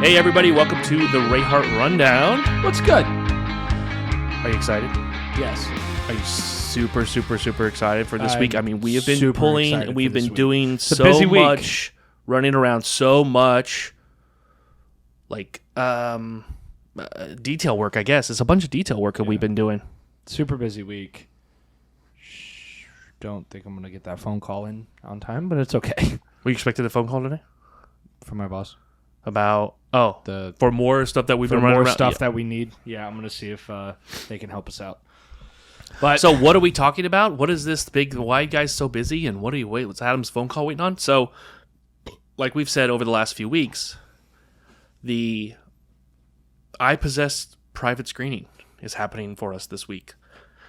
Hey everybody, welcome to the Rayhart Rundown. What's good? Are you excited? Yes. Are you super excited for this week? I mean, we have been super pulling, excited and we've for this been week. doing It's a so busy week. much, running around so much, like detail work, I guess. It's a bunch of detail work that we've been doing. Super busy week. Don't think I'm going to get that phone call in on time, but it's okay. Were you expecting a phone call today? From my boss. About, The for more stuff that we've for been running more around? stuff Yeah. that we need. Yeah, I'm going to see if they can help us out. But So what are we talking about? What is this big, why are you guys so busy? And what's Adam's phone call waiting on? So, like we've said over the last few weeks, the iPossessed private screening is happening for us this week.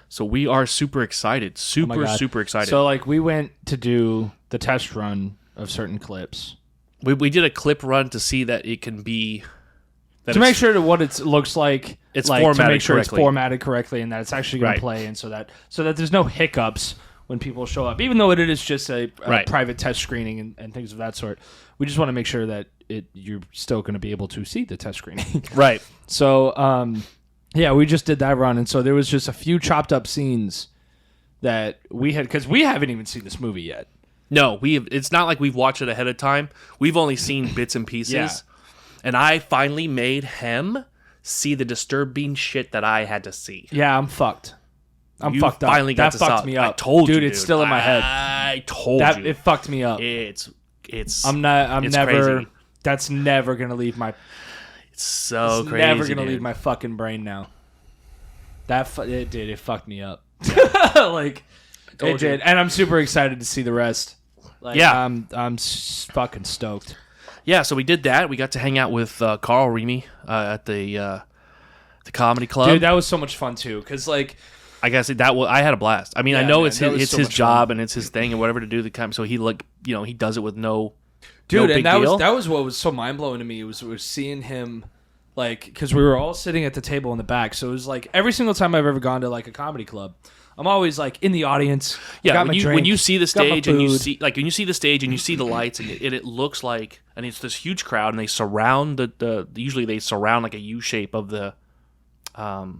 So we are super excited. oh my God. Super excited. So like we went to do the test run of certain clips. we did a clip run to see that it can be... that To make it's- sure that what it looks like, It's to formatted make sure correctly. it's formatted correctly and that it's actually going Right. to play, and so that there's no hiccups when people show up, even though it is just a Right. private test screening and things of that sort. We just want to make sure that you're still going to be able to see the test screening. Right. So yeah, we just did that run, and so there was just a few chopped up scenes that we had, because we haven't even seen this movie yet. No, it's not like we've watched it ahead of time. We've only seen bits and pieces. Yeah. And I finally made him see the disturbing shit that I had to see. Yeah, I'm fucked. I'm You fucked up. finally got that to fucked saw- me I up. told you, dude. It's still in my head. I told That you. it fucked me up. It's I'm never. crazy. That's never gonna leave my. It's so It's crazy. never gonna dude. leave my fucking brain now. It did. It fucked me up. Like told it did, and I'm super excited to see the rest. Like, Yeah. I'm fucking stoked. Yeah, so we did that. We got to hang out with Carl Remy at the comedy club. Dude, that was so much fun too. Cause like, I guess I had a blast. I mean, I Yeah, know man, it's that was his so much job fun. and it's his thing and whatever to do the comedy. So he he does it with no dude, big and that deal. was what was so mind blowing to me was seeing him. Like, because we were all sitting at the table in the back, so it was like every single time I've ever gone to like a comedy club, I'm always like in the audience. Yeah, got my when drink, you see the got my stage and you food. see when you see the stage and you see the lights and it looks like, and it's this huge crowd and they surround usually they surround like a U shape of the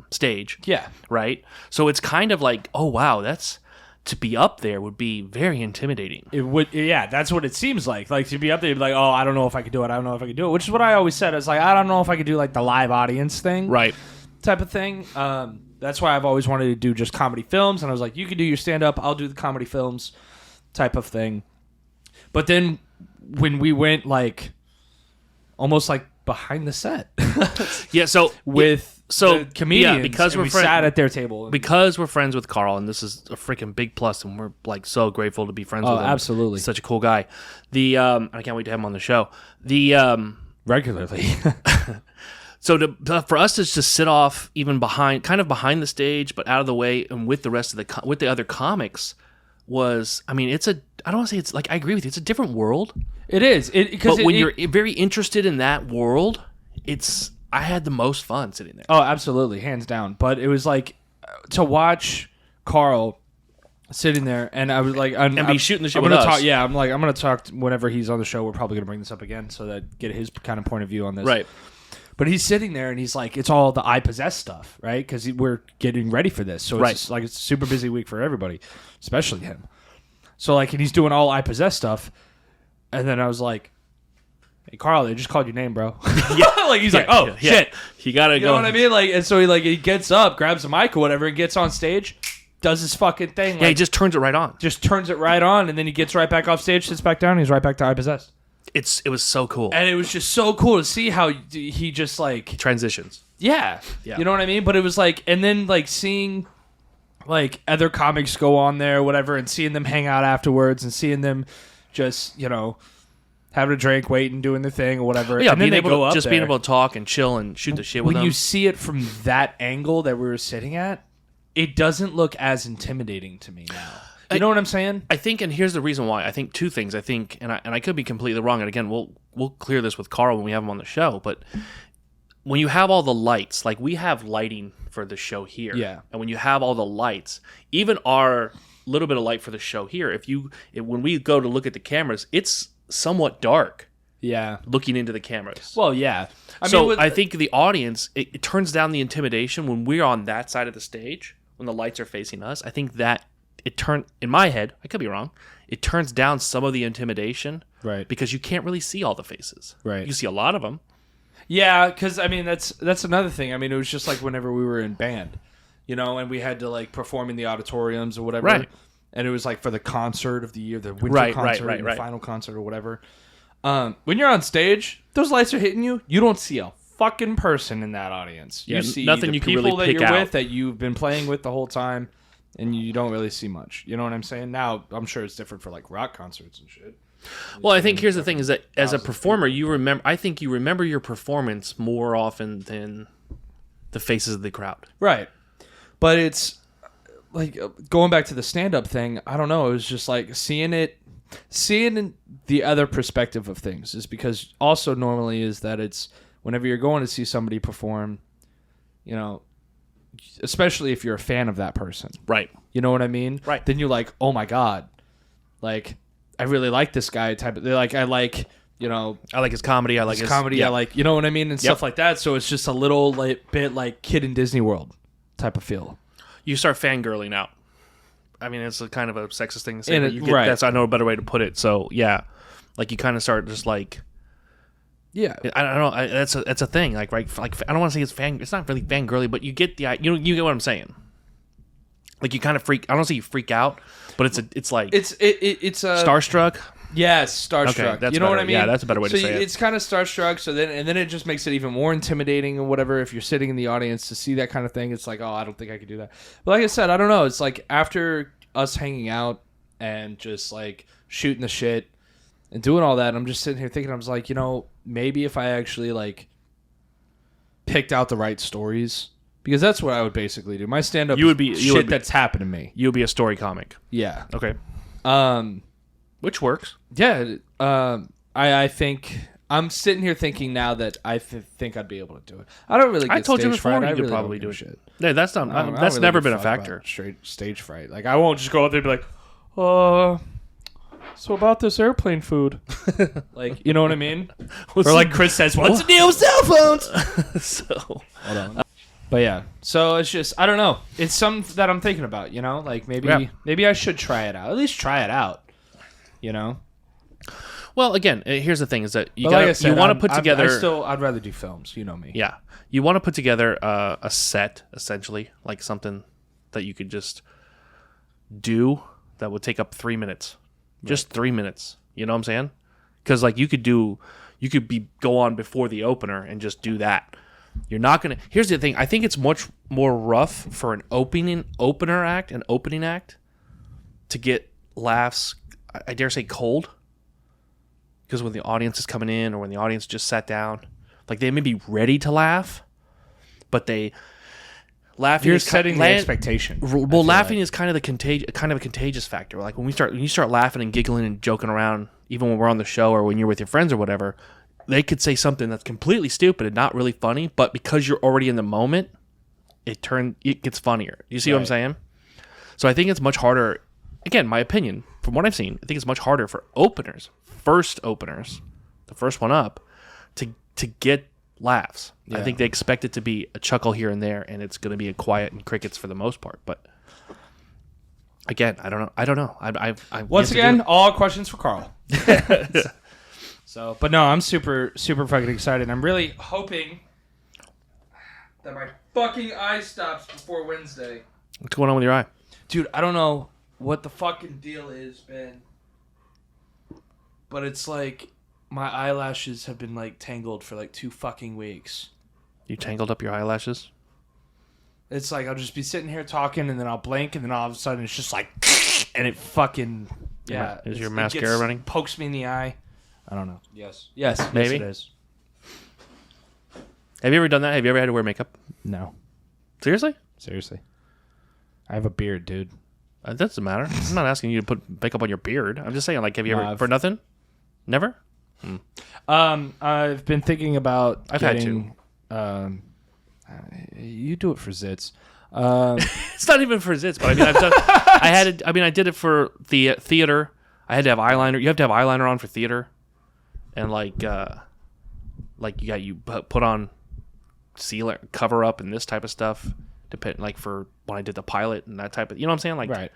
stage, Yeah. right? So it's kind of like, oh wow, that's to be up there would be very intimidating. It would, yeah, that's what it seems like. Like, to be up there, you'd be like, oh, I don't know if I could do it. I don't know if I could do it, which is what I always said. I was like, I don't know if I could do like the live audience thing, Right. type of thing. That's why I've always wanted to do just comedy films. And I was like, you can do your stand up, I'll do the comedy films type of thing. But then when we went like almost like behind the set Yeah. So with so, the comedians, yeah, because and we're we friends- sat at their table. And, because we're friends with Carl, and this is a freaking big plus, and we're like so grateful to be friends with him. absolutely. He's such a cool guy. I can't wait to have him on the show. regularly. So for us to just sit off even behind the stage, but out of the way, and with the rest of with the other comics, was, I mean, I don't want to say it's like, I agree with you, it's a different world. It is. But when you're very interested in that world, I had the most fun sitting there. Oh, absolutely, hands down. But it was like to watch Carl sitting there, and I was like, I'm be shooting the shit I'm with gonna us. talk. Yeah, I'm gonna talk whenever he's on the show. We're probably gonna bring this up again so that get his kind of point of view on this. Right. But he's sitting there, and he's like, it's all the iPossessed stuff, right? Because we're getting ready for this, so it's like it's a super busy week for everybody, especially him. So like, and he's doing all iPossessed stuff, and then I was like, hey, Carl, they just called your name, bro. Like, he's like, oh, shit. You gotta You go. know what I mean? Like, and so he gets up, grabs a mic or whatever, and gets on stage, does his fucking thing. Like, Yeah, he just turns it right on. just turns it right on, and then he gets right back off stage, sits back down, and he's right back to iPossessed. It was so cool. And it was just so cool to see how he just like, Transitions. yeah, Yeah. you know what I mean? But it was like, and then like seeing like other comics go on there, whatever, and seeing them hang out afterwards, and seeing them just, you know, having a drink, waiting, doing their thing or whatever. Yeah, and then being they go up just there. being able to talk and chill and shoot the shit with When them. you see it from that angle that we were sitting at, it doesn't look as intimidating to me now. You know what I'm saying? I think, and here's the reason why. I think two things. I think, and I could be completely wrong. And again, we'll clear this with Carl when we have him on the show. But when you have all the lights, like we have lighting for the show here, Yeah. and when you have all the lights, even our little bit of light for the show here, when we go to look at the cameras, it's somewhat dark. Yeah. looking into the cameras. Well, yeah. I think the audience, it turns down the intimidation when we're on that side of the stage, when the lights are facing us. I think that in my head, I could be wrong, it turns down some of the intimidation. Right. Because you can't really see all the faces. Right. You see a lot of them. Yeah, because, I mean, that's another thing. I mean, it was just like whenever we were in band, and we had to, like, perform in the auditoriums or whatever. Right. And it was, like, for the concert of the year, the winter concert, the final concert or whatever. When you're on stage, those lights are hitting you. You don't see a fucking person in that audience. You see nothing the you can people really that pick you're out. with that you've been playing with the whole time, and you don't really see much. You know what I'm saying? Now, I'm sure it's different for, like, rock concerts and shit. Well, I think here's the thing: is that as a performer, I think you remember your performance more often than the faces of the crowd. Right, but it's like going back to the stand-up thing. I don't know. It was just like seeing the other perspective of things is because also normally is that it's whenever you're going to see somebody perform, especially if you're a fan of that person, right? You know what I mean? Right. Then you're like, oh my god, like. I really like this guy type of I like his comedy. I like his comedy. Yeah. I like, you know what I mean? And stuff like that. So it's just a little bit like Kid in Disney World type of feel. You start fangirling out. I mean, it's a kind of a sexist thing to say. Right. I know a better way to put it. So yeah, like you kind of start just like, yeah. I don't know. That's a thing. Like right. Like I don't want to say it's not really fangirly, but you get you get what I'm saying. Like you kind of freak. I don't say you freak out, but it's like it's starstruck. Yes, starstruck. Okay, that's you know better. what I mean? Yeah, that's a better way to say it. It's kind of starstruck. So then it just makes it even more intimidating or whatever. If you're sitting in the audience to see that kind of thing, it's like, oh, I don't think I could do that. But like I said, I don't know. It's like after us hanging out and just like shooting the shit and doing all that, I'm just sitting here thinking, I was like, maybe if I actually like picked out the right stories. Because that's what I would basically do. My stand-up shit that's happened to me. You would be a story comic. Yeah. Okay. Which works. Yeah. I think I'm sitting here thinking now that I think I'd be able to do it. I don't really. Get I told you stage before fright. you could probably do it. Shit. Yeah, that's not. That's really never been a fuck factor. Straight stage fright. Like I won't just go out there and be like, so about this airplane food, like you know what I mean? Or like Chris says, what's the deal with cell phones? So hold on. But yeah, so it's just I don't know. It's something that I'm thinking about. Like maybe I should try it out. At least try it out. Well, again, here's the thing: is that you want to put together. I'd rather do films. You know me. Yeah, you want to put together a set, essentially, like something that you could just do that would take up 3 minutes, just 3 minutes. You know what I'm saying? Because like you could go on before the opener and just do that. You're not gonna. Here's the thing: I think it's much more rough for an opening act, to get laughs. I dare say cold, because when the audience is coming in or when the audience just sat down, like they may be ready to laugh, but they laughing. You're setting the expectation. Well, laughing is kind of a contagious factor. Like when you start laughing and giggling and joking around, even when we're on the show or when you're with your friends or whatever. They could say something that's completely stupid and not really funny, but because you're already in the moment, it gets funnier. You see what I'm saying? So I think it's much harder. Again, my opinion, from what I've seen, I think it's much harder for first openers, the first one up, to get laughs. Yeah. I think they expect it to be a chuckle here and there, and it's going to be a quiet and crickets for the most part. But again, I don't know. Once again, all questions for Carl. So, but no, I'm super, super fucking excited. I'm really hoping that my fucking eye stops before Wednesday. What's going on with your eye? Dude, I don't know what the fucking deal is, man. But it's like my eyelashes have been like tangled for like 2 fucking weeks. You tangled up your eyelashes? It's like I'll just be sitting here talking and then I'll blink and then all of a sudden it's just like and it fucking Is your mascara running? Pokes me in the eye. I don't know. Yes, maybe it is. Have you ever done that? Have you ever had to wear makeup? No. Seriously? I have a beard, dude. That doesn't matter. I'm not asking you to put makeup on your beard. I'm just saying, like, have you ever for nothing? Never. I've been thinking about. Had to. You do it for zits. It's not even for zits, but I mean, I've done. I did it for the theater. I had to have eyeliner. You have to have eyeliner on for theater. and you put on sealer, cover up, and this type of stuff. Like for when I did the pilot and that type of, you know what I'm saying? Like, right.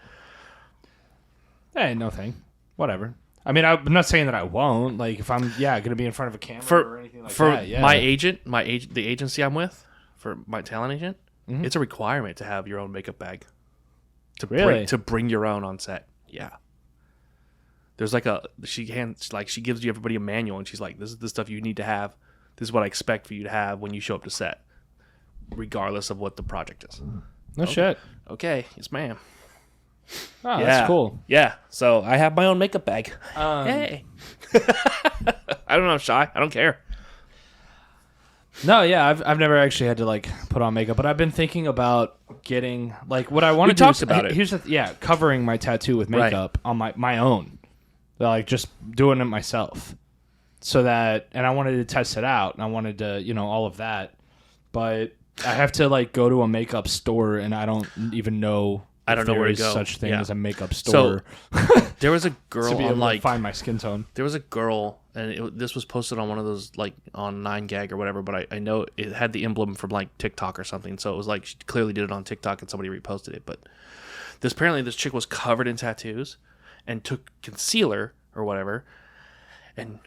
Hey, no thing. Whatever. I mean, I'm not saying that I won't. Like, if I'm going to be in front of a camera or anything like that. Yeah. The agency I'm with, for my talent agent, it's a requirement to have your own makeup bag. To bring your own on set. Yeah. There's like she gives you everybody a manual, and she's like, this is the stuff you need to have. This is what I expect for you to have when you show up to set, regardless of what the project is. No shit. Okay. Yes, ma'am. Oh, yeah. That's cool. Yeah. So I have my own makeup bag. Hey. I don't know. I'm shy. I don't care. No, yeah, I've never actually had to like put on makeup, but I've been thinking about getting like what I want to do. We talked about it. Here's covering my tattoo with makeup on my own, like just doing it myself, so that, and I wanted to test it out, and I wanted to all of that, but I have to like go to a makeup store, and I don't even know. I don't know where to go. Such thing as a makeup store. So there was a girl to be able on to find my skin tone. There was a girl, and this was posted on one of those like on 9gag or whatever. But I know it had the emblem from like TikTok or something. So it was like she clearly did it on TikTok, and somebody reposted it. But apparently this chick was covered in tattoos, and took concealer or whatever, and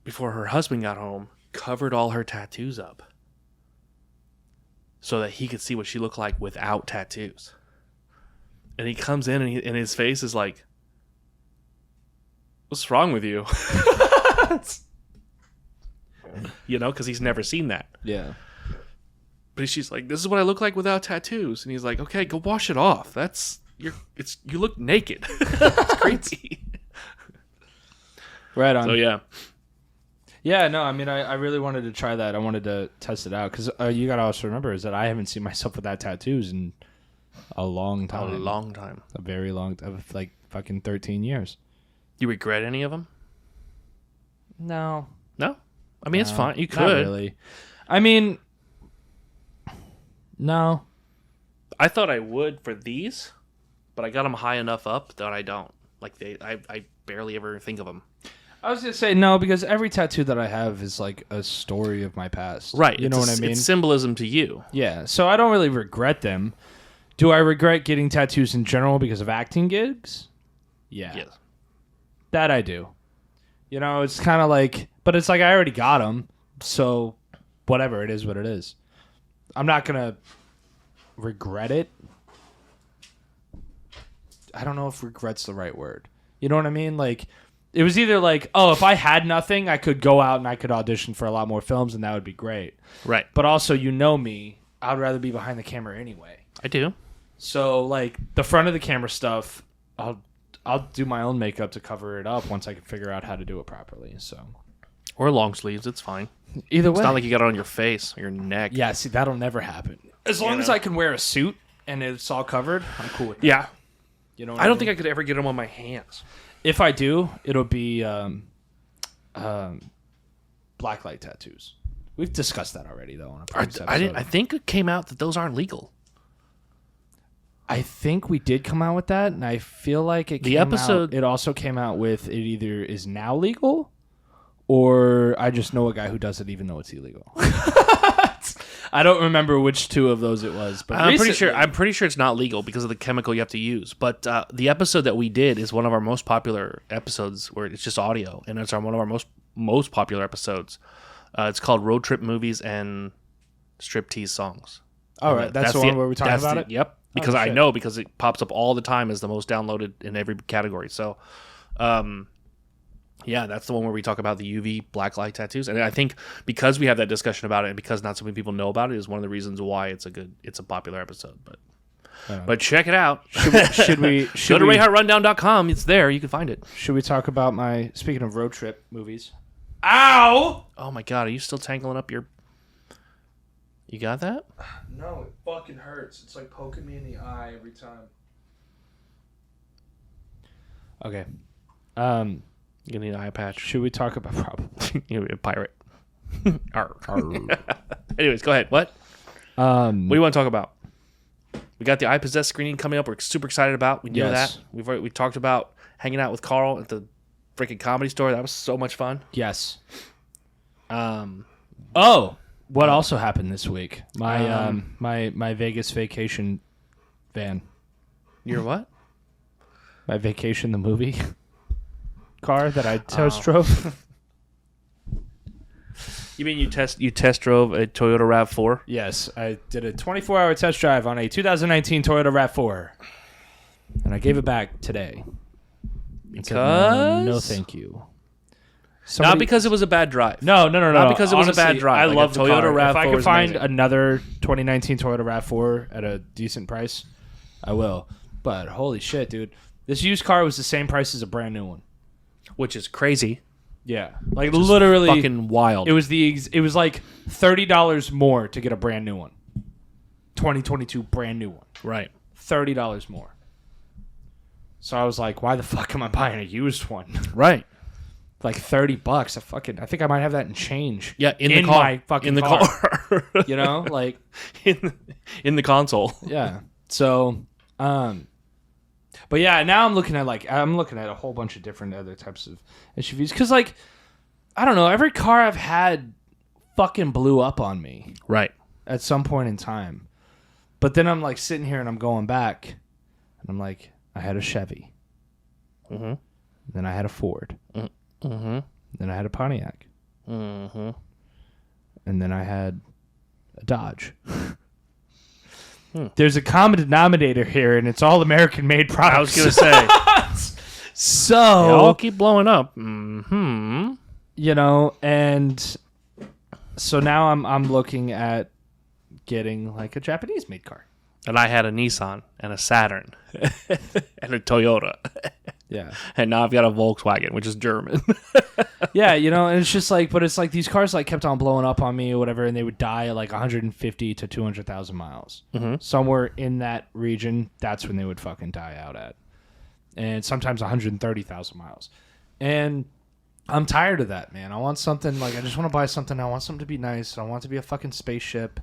before her husband got home, covered all her tattoos up, so that he could see what she looked like without tattoos. And he comes in, and his face is like, "What's wrong with you?" Because he's never seen that. Yeah. But she's like, "This is what I look like without tattoos." And he's like, "Okay, go wash it off. You look naked." It's crazy. Right on. So yeah. Yeah, no, I mean, I really wanted to try that. I wanted to test it out because you got to also remember is that I haven't seen myself without tattoos in a long time. A very long time. Like fucking 13 years. You regret any of them? No. No? I mean, it's fine. You could. Not really. I mean, no. I thought I would for these, but I got them high enough up that I don't. Like, I barely ever think of them. I was going to say no, because every tattoo that I have is like a story of my past. Right. You know what I mean? It's symbolism to you. Yeah. So I don't really regret them. Do I regret getting tattoos in general because of acting gigs? Yeah. Yes. That I do. It's kind of like, but it's like I already got them, so whatever, it is what it is. I'm not going to regret it. I don't know if regret's the right word. You know what I mean? Like, it was either like, oh, if I had nothing, I could go out and I could audition for a lot more films, and that would be great. Right. But also, me, I'd rather be behind the camera anyway. I do. So, like, the front of the camera stuff, I'll do my own makeup to cover it up once I can figure out how to do it properly. So, or long sleeves, it's fine. Either way, it's not like you got it on your face or your neck. Yeah, see, that'll never happen. As long as I can wear a suit and it's all covered, I'm cool with that. Yeah, I don't think I could ever get them on my hands. If I do, it'll be blacklight tattoos. We've discussed that already, though. On a previous episode. I think it came out that those aren't legal. I think we did come out with that, and I feel like it also came out with it either is now legal, or I just know a guy who does it even though it's illegal. I don't remember which two of those it was, but I'm pretty sure it's not legal because of the chemical you have to use. But the episode that we did is one of our most popular episodes where it's just audio, and it's one of our most popular episodes. It's called Road Trip Movies and Striptease Songs. All right, that's the one where we talk about it. Yep, because I know because it pops up all the time as the most downloaded in every category. So, yeah, that's the one where we talk about the UV blacklight tattoos, and I think because we have that discussion about it, and because not so many people know about it, is one of the reasons why it's a popular episode. But check it out. Should we go to RayhartRundown.com? It's there. You can find it. Should we talk about speaking of road trip movies? Ow! Oh my God, are you still tangling up your? You got that? No, it fucking hurts. It's like poking me in the eye every time. Okay. You need an eye patch. Should we talk about probably You're a pirate? Arr. Anyways, go ahead. What? What do you want to talk about? We got the iPossessed screening coming up. We're super excited about. We knew that. We talked about hanging out with Carl at the freaking Comedy Store. That was so much fun. Yes. What also happened this week? My Vegas vacation van. Your what? My vacation, the movie car that I test drove. You mean you test drove a Toyota RAV4? Yes, I did a 24-hour test drive on a 2019 Toyota RAV4, and I gave it back today. Because no, thank you. Not because it was a bad drive. No. Not because it was a bad drive. I Like love a the Toyota car. RAV4. If I could is find amazing. another 2019 Toyota RAV4 at a decent price, I will. But holy shit, dude. This used car was the same price as a brand new one. Which is crazy. Yeah. Like literally Fucking wild. It was like $30 more to get a brand new one. 2022 brand new one. Right. $30 more. So I was like, why the fuck am I buying a used one? Right. Like $30. I think I might have that in change. Yeah, in the car. My fucking in the car. You know, like in the console. yeah. So, but yeah, now I'm looking at a whole bunch of different other types of SUVs because like I don't know, every car I've had fucking blew up on me Right. at some point in time. But then I'm like sitting here and I'm going back and I'm like, I had a Chevy. Mm-hmm. Then I had a Ford. Mm-hmm. Then I had a Pontiac. Mm-hmm. And then I had a Dodge. There's a common denominator here, and it's all American-made products. I was going to say. So, They all keep blowing up. Mm-hmm. you know, and so now I'm looking at getting like a Japanese-made car. And I had a Nissan and a Saturn and a Toyota. Yeah. And now I've got a Volkswagen, which is German. Yeah, you know, and it's just like, but it's like these cars like kept on blowing up on me or whatever, and they would die at like 150 to 200,000 miles. Mm-hmm. Somewhere in that region, that's when they would fucking die out at. And sometimes 130,000 miles. And I'm tired of that, man. I want something like, I just want to buy something. I want something to be nice. I want it to be a fucking spaceship.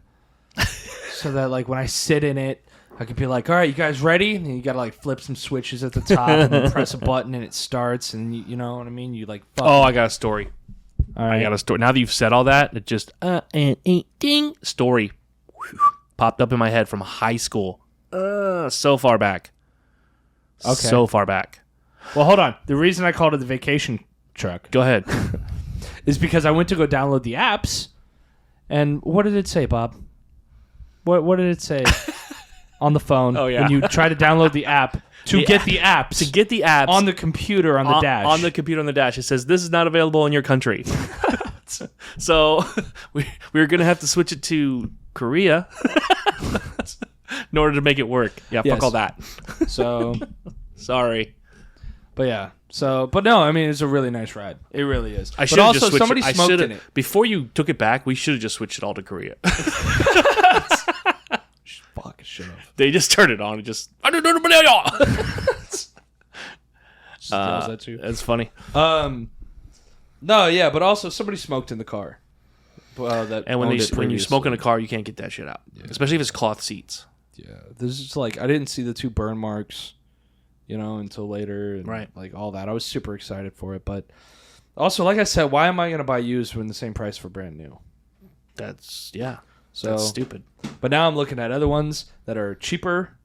So that like when I sit in it, I could be like, all right, you guys ready? And you got to like flip some switches at the top and then press a button and it starts. And you know what I mean? You like, fuck. Oh, I got a story. All right. I got a story. Now that you've said all that, it just, ding, story popped up in my head from high school. So far back. Okay. So far back. Well, hold on. The reason I called it the vacation truck Go ahead. is because I went to go download the apps. And what did it say, Bob? What did it say on the phone Oh, yeah. when you try to download the app to get the apps? To get the apps on the computer on the dash. On the computer on the dash, it says this is not available in your country. So we were gonna have to switch it to Korea in order to make it work. Yeah, Yes. fuck all that. So, Sorry. but yeah. So, but no, I mean, it's a really nice ride. It really is. I should but have also, just switched somebody it. smoked in it. Before you took it back, we should have just switched it all to Korea. Fuck, should have. They just turned it on and just. Yells at you. That's funny. No, yeah, but also somebody smoked in the car. And when you smoke in a car, you can't get that shit out, especially if it's cloth seats. Yeah, this is like I didn't see the 2 burn marks, until later, and Right. like all that. I was super excited for it, but also, like I said, why am I going to buy used when the same price for brand new? That's So that's stupid, But now I'm looking at other ones that are cheaper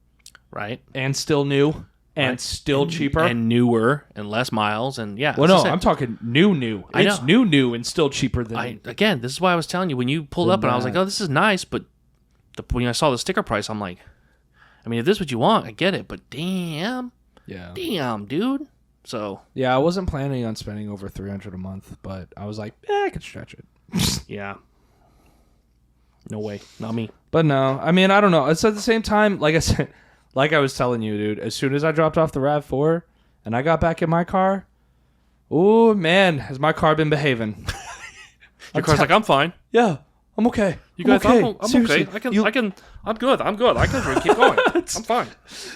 right? and still new and Right. still cheaper. And newer and less miles and well, that's no, just it. I'm talking new. I It's know. new and still cheaper than. Again, this is why I was telling you when you pulled up and I was like, oh, this is nice, but when I saw the sticker price, I'm like, I mean, if this is what you want, I get it, but damn, dude. So Yeah, I wasn't planning on spending over $300 a month, but I was like, I could stretch it. yeah, no way, not me. But no, I mean, I don't know. It's at the same time, like I said, like I was telling you, dude, as soon as I dropped off the RAV4 and I got back in my car, oh, man, has my car been behaving. Your car's like, I'm fine. Yeah, I'm okay. You guys, okay. I'm Seriously. okay. I'm good. I can drink. Keep going. I'm fine.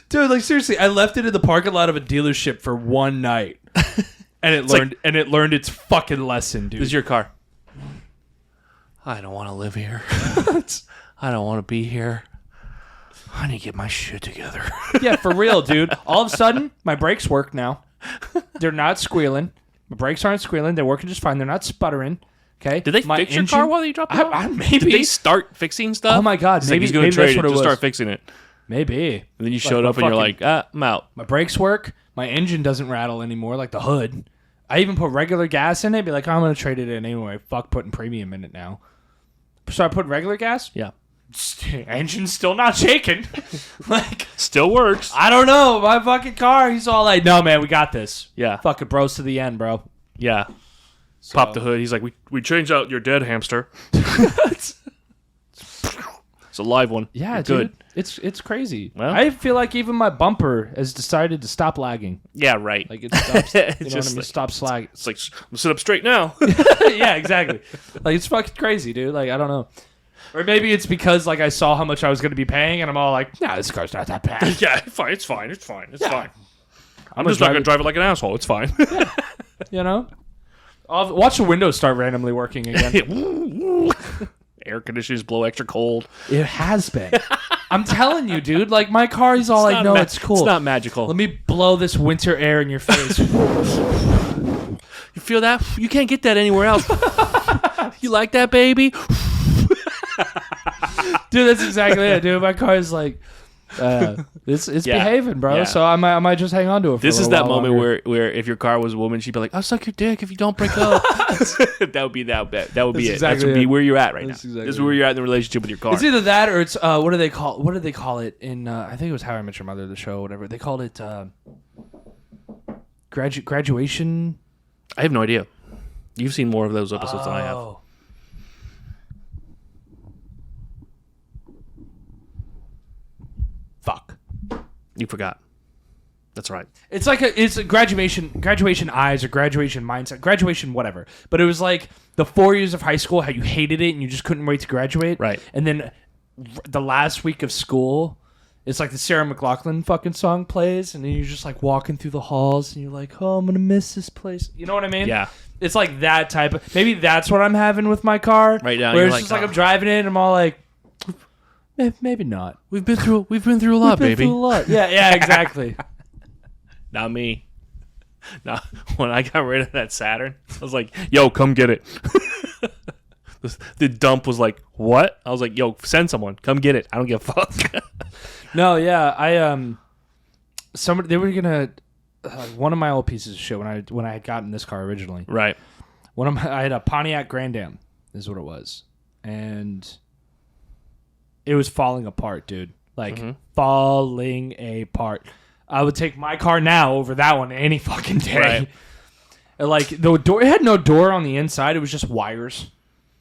Dude, like seriously, I left it in the parking lot of a dealership for one night. And it learned its fucking lesson, dude. This is your car. I don't want to live here. I don't want to be here. I need to get my shit together. Yeah, for real, dude. All of a sudden, my brakes work now. They're not squealing. My brakes aren't squealing. They're working just fine. They're not sputtering. Okay. Did they fix your car while you dropped it off? Maybe. Did they start fixing stuff? Oh my God. It's Maybe he's going to trade it. Just start fixing it. Maybe. And then you showed up and you're like, I'm out. My brakes work. My engine doesn't rattle anymore, like the hood. I even put regular gas in it. Be like, I'm going to trade it in anyway. Fuck putting premium in it now. So I put regular gas. Yeah. Engine's still not shaking. Like, still works. I don't know. My fucking car. He's all like, no, man, we got this. Yeah. Fucking bros to the end, bro. Yeah. So. Pop the hood. He's like, we changed out your dead hamster. It's a live one. Yeah, You're dude. Good. It's crazy. Well, I feel like even my bumper has decided to stop lagging. Yeah, right. Like it stops. You know just what I mean? Stop slagging. It's like, I'm gonna sit up straight now. Yeah, exactly. Like it's fucking crazy, dude. Like I don't know. Or maybe it's because like I saw how much I was going to be paying, and I'm all like, "Nah, this car's not that bad." Yeah, fine. It's fine. I'm just not going to drive it like an asshole. It's fine. Yeah. You know, I'll watch the windows start randomly working again. Air conditioners blow extra cold. It has been. I'm telling you, dude. Like my car is all like, "No, it's cool. It's not magical." Let me blow this winter air in your face." You feel that? You can't get that anywhere else. You like that, baby? Dude, that's exactly it, dude. My car is like, it's behaving, bro. Yeah. So I might just hang on to it. For this a is little that while moment longer. where if your car was a woman, she'd be like, "I'll suck your dick if you don't break up." That would be that. That would be That's it. That exactly would be it. where you're at right That's now. exactly This is where you're at in the relationship with your car. It's either that or it's what do they call it in I think it was How I Met Your Mother, the show, whatever they called it. Graduation. I have no idea. You've seen more of those episodes than I have. Fuck. You forgot. That's right. It's a graduation eyes or graduation mindset, graduation whatever. But it was like the 4 years of high school, how you hated it and you just couldn't wait to graduate. Right. And then the last week of school, it's like the Sarah McLachlan fucking song plays, and then you're just like walking through the halls and you're like, oh, I'm gonna miss this place. You know what I mean? Yeah. It's like that type of. Maybe that's what I'm having with my car. Right now, where you're it's like, just like I'm driving in, and I'm all like, maybe not. We've been through a lot, baby. Through a lot. Yeah, exactly. Not me. No, when I got rid of that Saturn, I was like, "Yo, come get it." The dump was like, "What?" I was like, "Yo, send someone, come get it. I don't give a fuck." No, yeah, somebody they were gonna one of my old pieces of shit when I had gotten this car originally. Right. I had a Pontiac Grand Am, is what it was, and it was falling apart, dude. Like falling apart. I would take my car now over that one any fucking day. Right. And like the door, it had no door on the inside. It was just wires.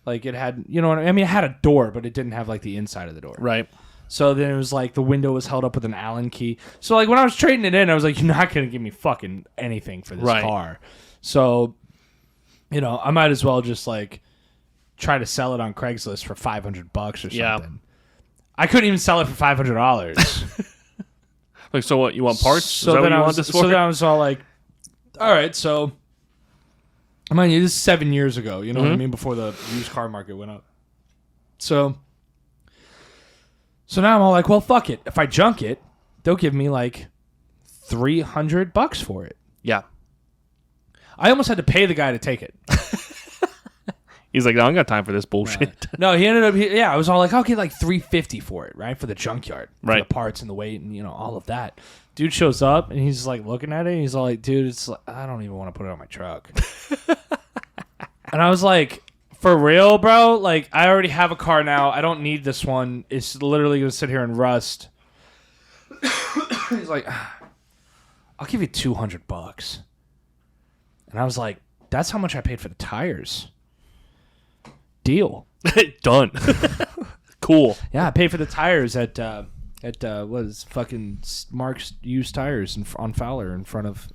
Like it had, you know what I mean? It had a door, but it didn't have like the inside of the door. Right. So then it was like the window was held up with an Allen key. So like when I was trading it in, I was like, you're not gonna give me fucking anything for this car. So, you know, I might as well just like try to sell it on Craigslist for $500 or something. Yeah. I couldn't even sell it for $500. Like, so what? You want parts? So Is that then what you I want was, this for? so then I was all like, all right, so mind you, this is 7 years ago. You know what I mean? Before the used car market went up. So now I'm all like, well, fuck it. If I junk it, they'll give me like $300 for it. Yeah. I almost had to pay the guy to take it. He's like, no, I don't got time for this bullshit. No, he ended up. I was all like, I'll get like $350 for it, right, for the junkyard, for Right. the parts and the weight and all of that. Dude shows up and he's like looking at it. And he's all like, dude, it's like, I don't even want to put it on my truck. And I was like, for real, bro? Like, I already have a car now. I don't need this one. It's literally gonna sit here and rust. He's like, I'll give you $200. And I was like, that's how much I paid for the tires. Deal. Done. Cool. Yeah, I paid for the tires at what is fucking Mark's used tires on Fowler in front of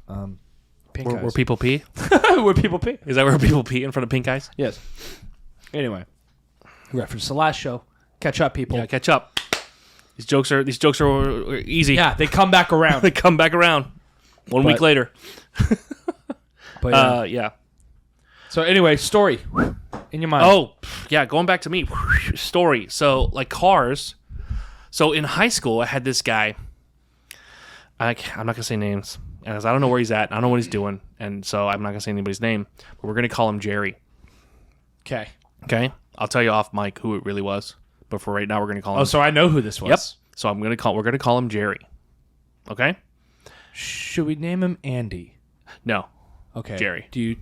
Pink Eyes. Where people pee? Where people pee. Is that where people pee in front of Pink Eyes? Yes. Anyway, reference the last show. Catch up, people. Yeah, catch up. These jokes are easy. Yeah, they come back around. They come back around. One week later. But yeah. So anyway, story in your mind. Oh, yeah, going back to me. Story. So, like cars. So, in high school, I had this guy. I'm not going to say names. And I don't know where he's at. I don't know what he's doing. And so I'm not going to say anybody's name, but we're going to call him Jerry. Okay. Okay? I'll tell you off mic who it really was. But for right now, we're going to call him. Oh, so I know who this was. Yep. So we're going to call him Jerry. Okay? Should we name him Andy? No. Okay. Jerry. Do you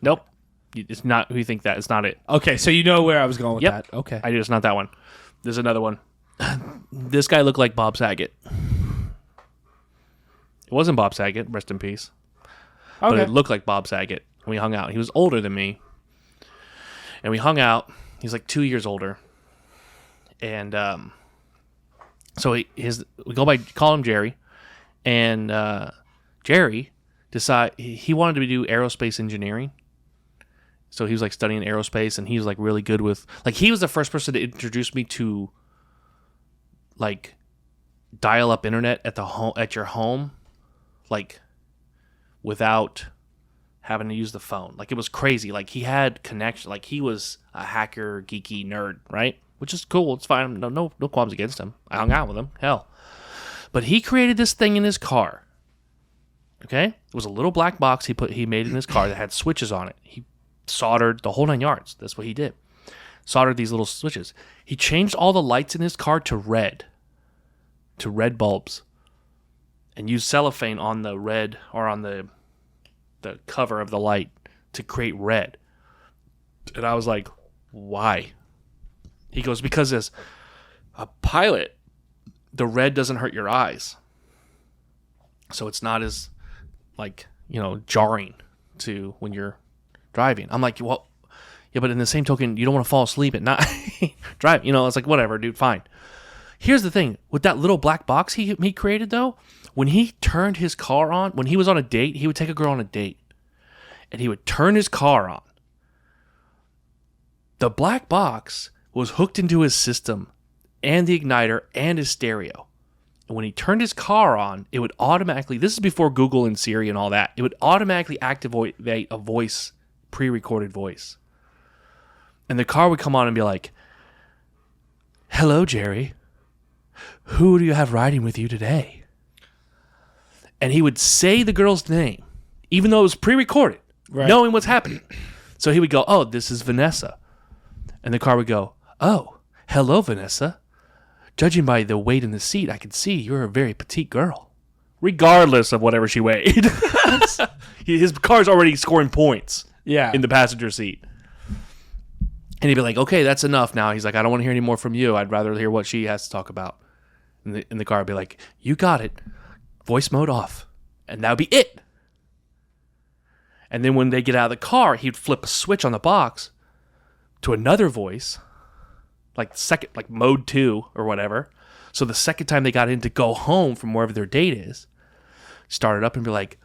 Nope. It's not who you think that. It's not it. Okay, so you know where I was going with Yep. that. Okay. I do. It's not that one. There's another one. This guy looked like Bob Saget. It wasn't Bob Saget, rest in peace. But it looked like Bob Saget. We hung out. He was older than me. And we hung out. He's like 2 years older. And so we call him Jerry. And Jerry he wanted to do aerospace engineering. So he was like studying aerospace, and he was like really good with, like, he was the first person to introduce me to like dial up internet at your home, like without having to use the phone. Like, it was crazy. Like, he had connection. Like, he was a hacker, geeky nerd, right? Which is cool. It's fine. No qualms against him. I hung out with him. Hell. But he created this thing in his car. Okay? It was a little black box he made in his car that had switches on it. He soldered the whole 9 yards. That's what he did. Soldered these little switches. He changed all the lights in his car to red bulbs, and used cellophane on the red, or on the cover of the light, to create red. And I was like, why? He goes, because as a pilot, the red doesn't hurt your eyes, so it's not as, like, jarring to when you're driving. I'm like, well, yeah, but in the same token, you don't want to fall asleep at night driving. It's like, whatever, dude, fine. Here's the thing. With that little black box he created, though, when he turned his car on, when he was on a date, he would take a girl on a date, and he would turn his car on. The black box was hooked into his system and the igniter and his stereo. And when he turned his car on, it would automatically, this is before Google and Siri and all that, it would automatically activate a voice, pre-recorded voice. And the car would come on and be like, "Hello, Jerry. Who do you have riding with you today?" And he would say the girl's name, even though it was pre-recorded, right, knowing what's happening. So he would go, "Oh, this is Vanessa." And the car would go, "Oh, hello, Vanessa. Judging by the weight in the seat, I can see you're a very petite girl." Regardless of whatever she weighed. His car's already scoring points in the passenger seat. And he'd be like, "Okay, that's enough now." He's like, "I don't want to hear any more from you. I'd rather hear what she has to talk about." And the car would be like, "You got it. Voice mode off." And that would be it. And then when they get out of the car, he'd flip a switch on the box to another voice, like mode 2 or whatever. So the second time they got in to go home from wherever their date is, start it up and be like,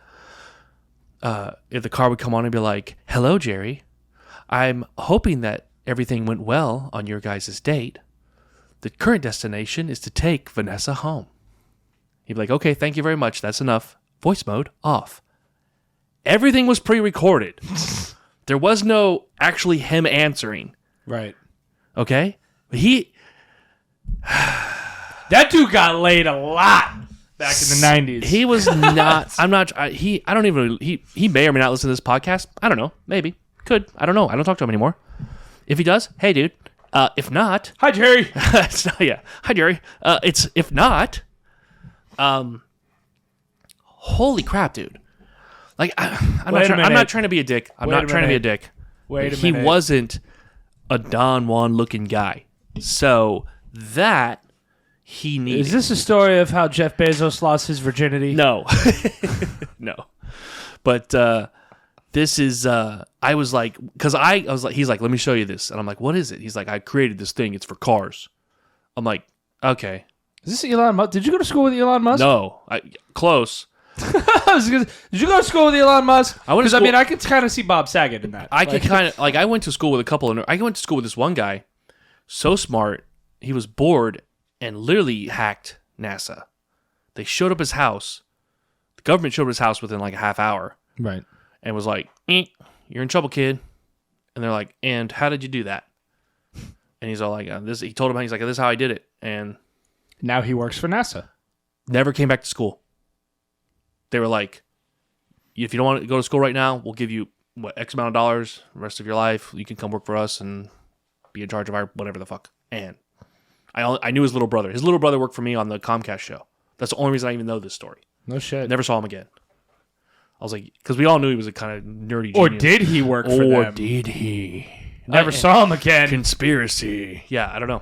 if the car would come on and be like, "Hello, Jerry. I'm hoping that everything went well on your guys' date. The current destination is to take Vanessa home." He'd be like, "Okay, thank you very much. That's enough. Voice mode off." Everything was pre-recorded. There was no actually him answering. Right. Okay? But that dude got laid a lot back in the 90s. He was not, he may or may not listen to this podcast. I don't know. Maybe. Could. I don't know. I don't talk to him anymore. If he does, hey, dude. If not. Hi, Jerry. Yeah. Hi, Jerry. If not. Holy crap, dude. Like, I'm not trying to be a dick. I'm not trying to be a dick. Wait a minute. He wasn't a Don Juan looking guy. So that he needed. Is this a story of how Jeff Bezos lost his virginity? No. No. But this is, I was like, because I was like, he's like, "Let me show you this." And I'm like, "What is it?" He's like, "I created this thing. It's for cars." I'm like, "Okay." Is this Elon Musk? Did you go to school with Elon Musk? No. Close. Did you go to school with Elon Musk? Because I could kind of see Bob Saget in that. I could kind of, like, I went to school with a couple, and I went to school with this one guy, so smart, he was bored and literally hacked NASA. They showed up his house. The government showed up his house within like a half hour. Right. And was like, "You're in trouble, kid." And they're like, "And how did you do that?" And he's all like, "This." He told him, he's like, "This is how I did it." And now he works for NASA. never came back to school. They were like, if you don't want to go to school right now, we'll give you X amount of dollars the rest of your life. You can come work for us and be in charge of our whatever the fuck. And I knew his little brother. His little brother worked for me on the Comcast show. That's the only reason I even know this story. No shit. Never saw him again. I was like, because we all knew he was a kind of nerdy genius. Or did he work for them? Or did he? Never saw him again. Conspiracy. Yeah, I don't know.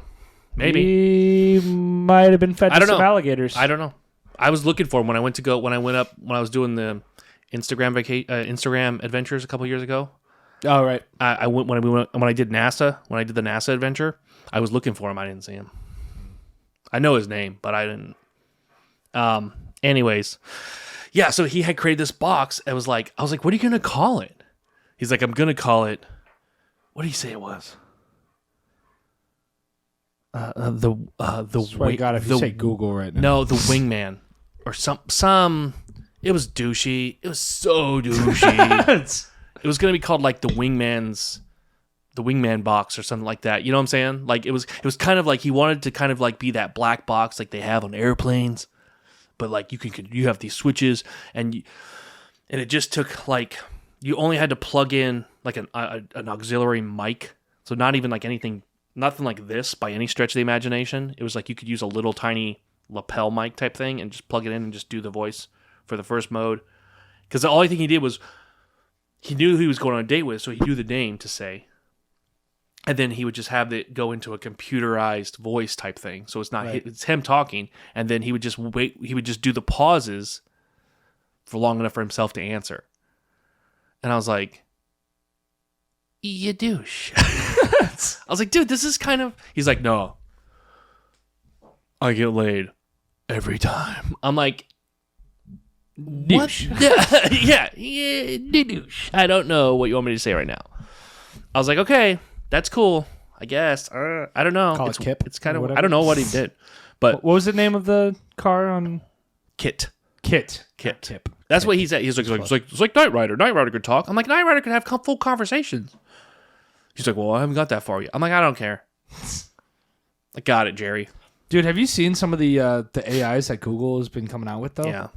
Maybe. He might have been fed to some alligators. I don't know. I was looking for him when I was doing the Instagram adventures a couple years ago. Oh, right. I went when I did the NASA adventure. I was looking for him. I didn't see him. I know his name, but I didn't. Anyways, yeah. So he had created this box. I was like, what are you gonna call it? He's like, I'm gonna call it. What did he say it was? Swear to God, if you say Google right now. No, the Wingman or some. It was douchey. It was so douchey. It was gonna be called like the Wingman box or something like that. You know what I'm saying? Like it was kind of like he wanted to kind of like be that black box like they have on airplanes, but like you have these switches and it just took like you only had to plug in like an auxiliary mic, so not even like nothing like this by any stretch of the imagination. It was like you could use a little tiny lapel mic type thing and just plug it in and just do the voice for the first mode. Because the only thing he did was he knew who he was going on a date with, so he knew the name to say. And then he would just have it go into a computerized voice type thing. So it's not it's him talking, and then he would just wait. He would just do the pauses for long enough for himself to answer. And I was like, "You douche." I was like, "Dude, this is kind of." He's like, "No, I get laid every time." I'm like, douche. yeah, douche. I don't know what you want me to say right now. I was like, okay. That's cool, I guess. I don't know. Call it Kip. It's kind of. I don't know what he did, but what was the name of the car on Kit? Kit. Tip. That's what he said. He's like, it's like Knight Rider. Knight Rider could talk. I'm like, Knight Rider could have full conversations. He's like, well, I haven't got that far yet. I'm like, I don't care. I got it, Jerry. Dude, have you seen some of the AIs that Google has been coming out with though? Yeah.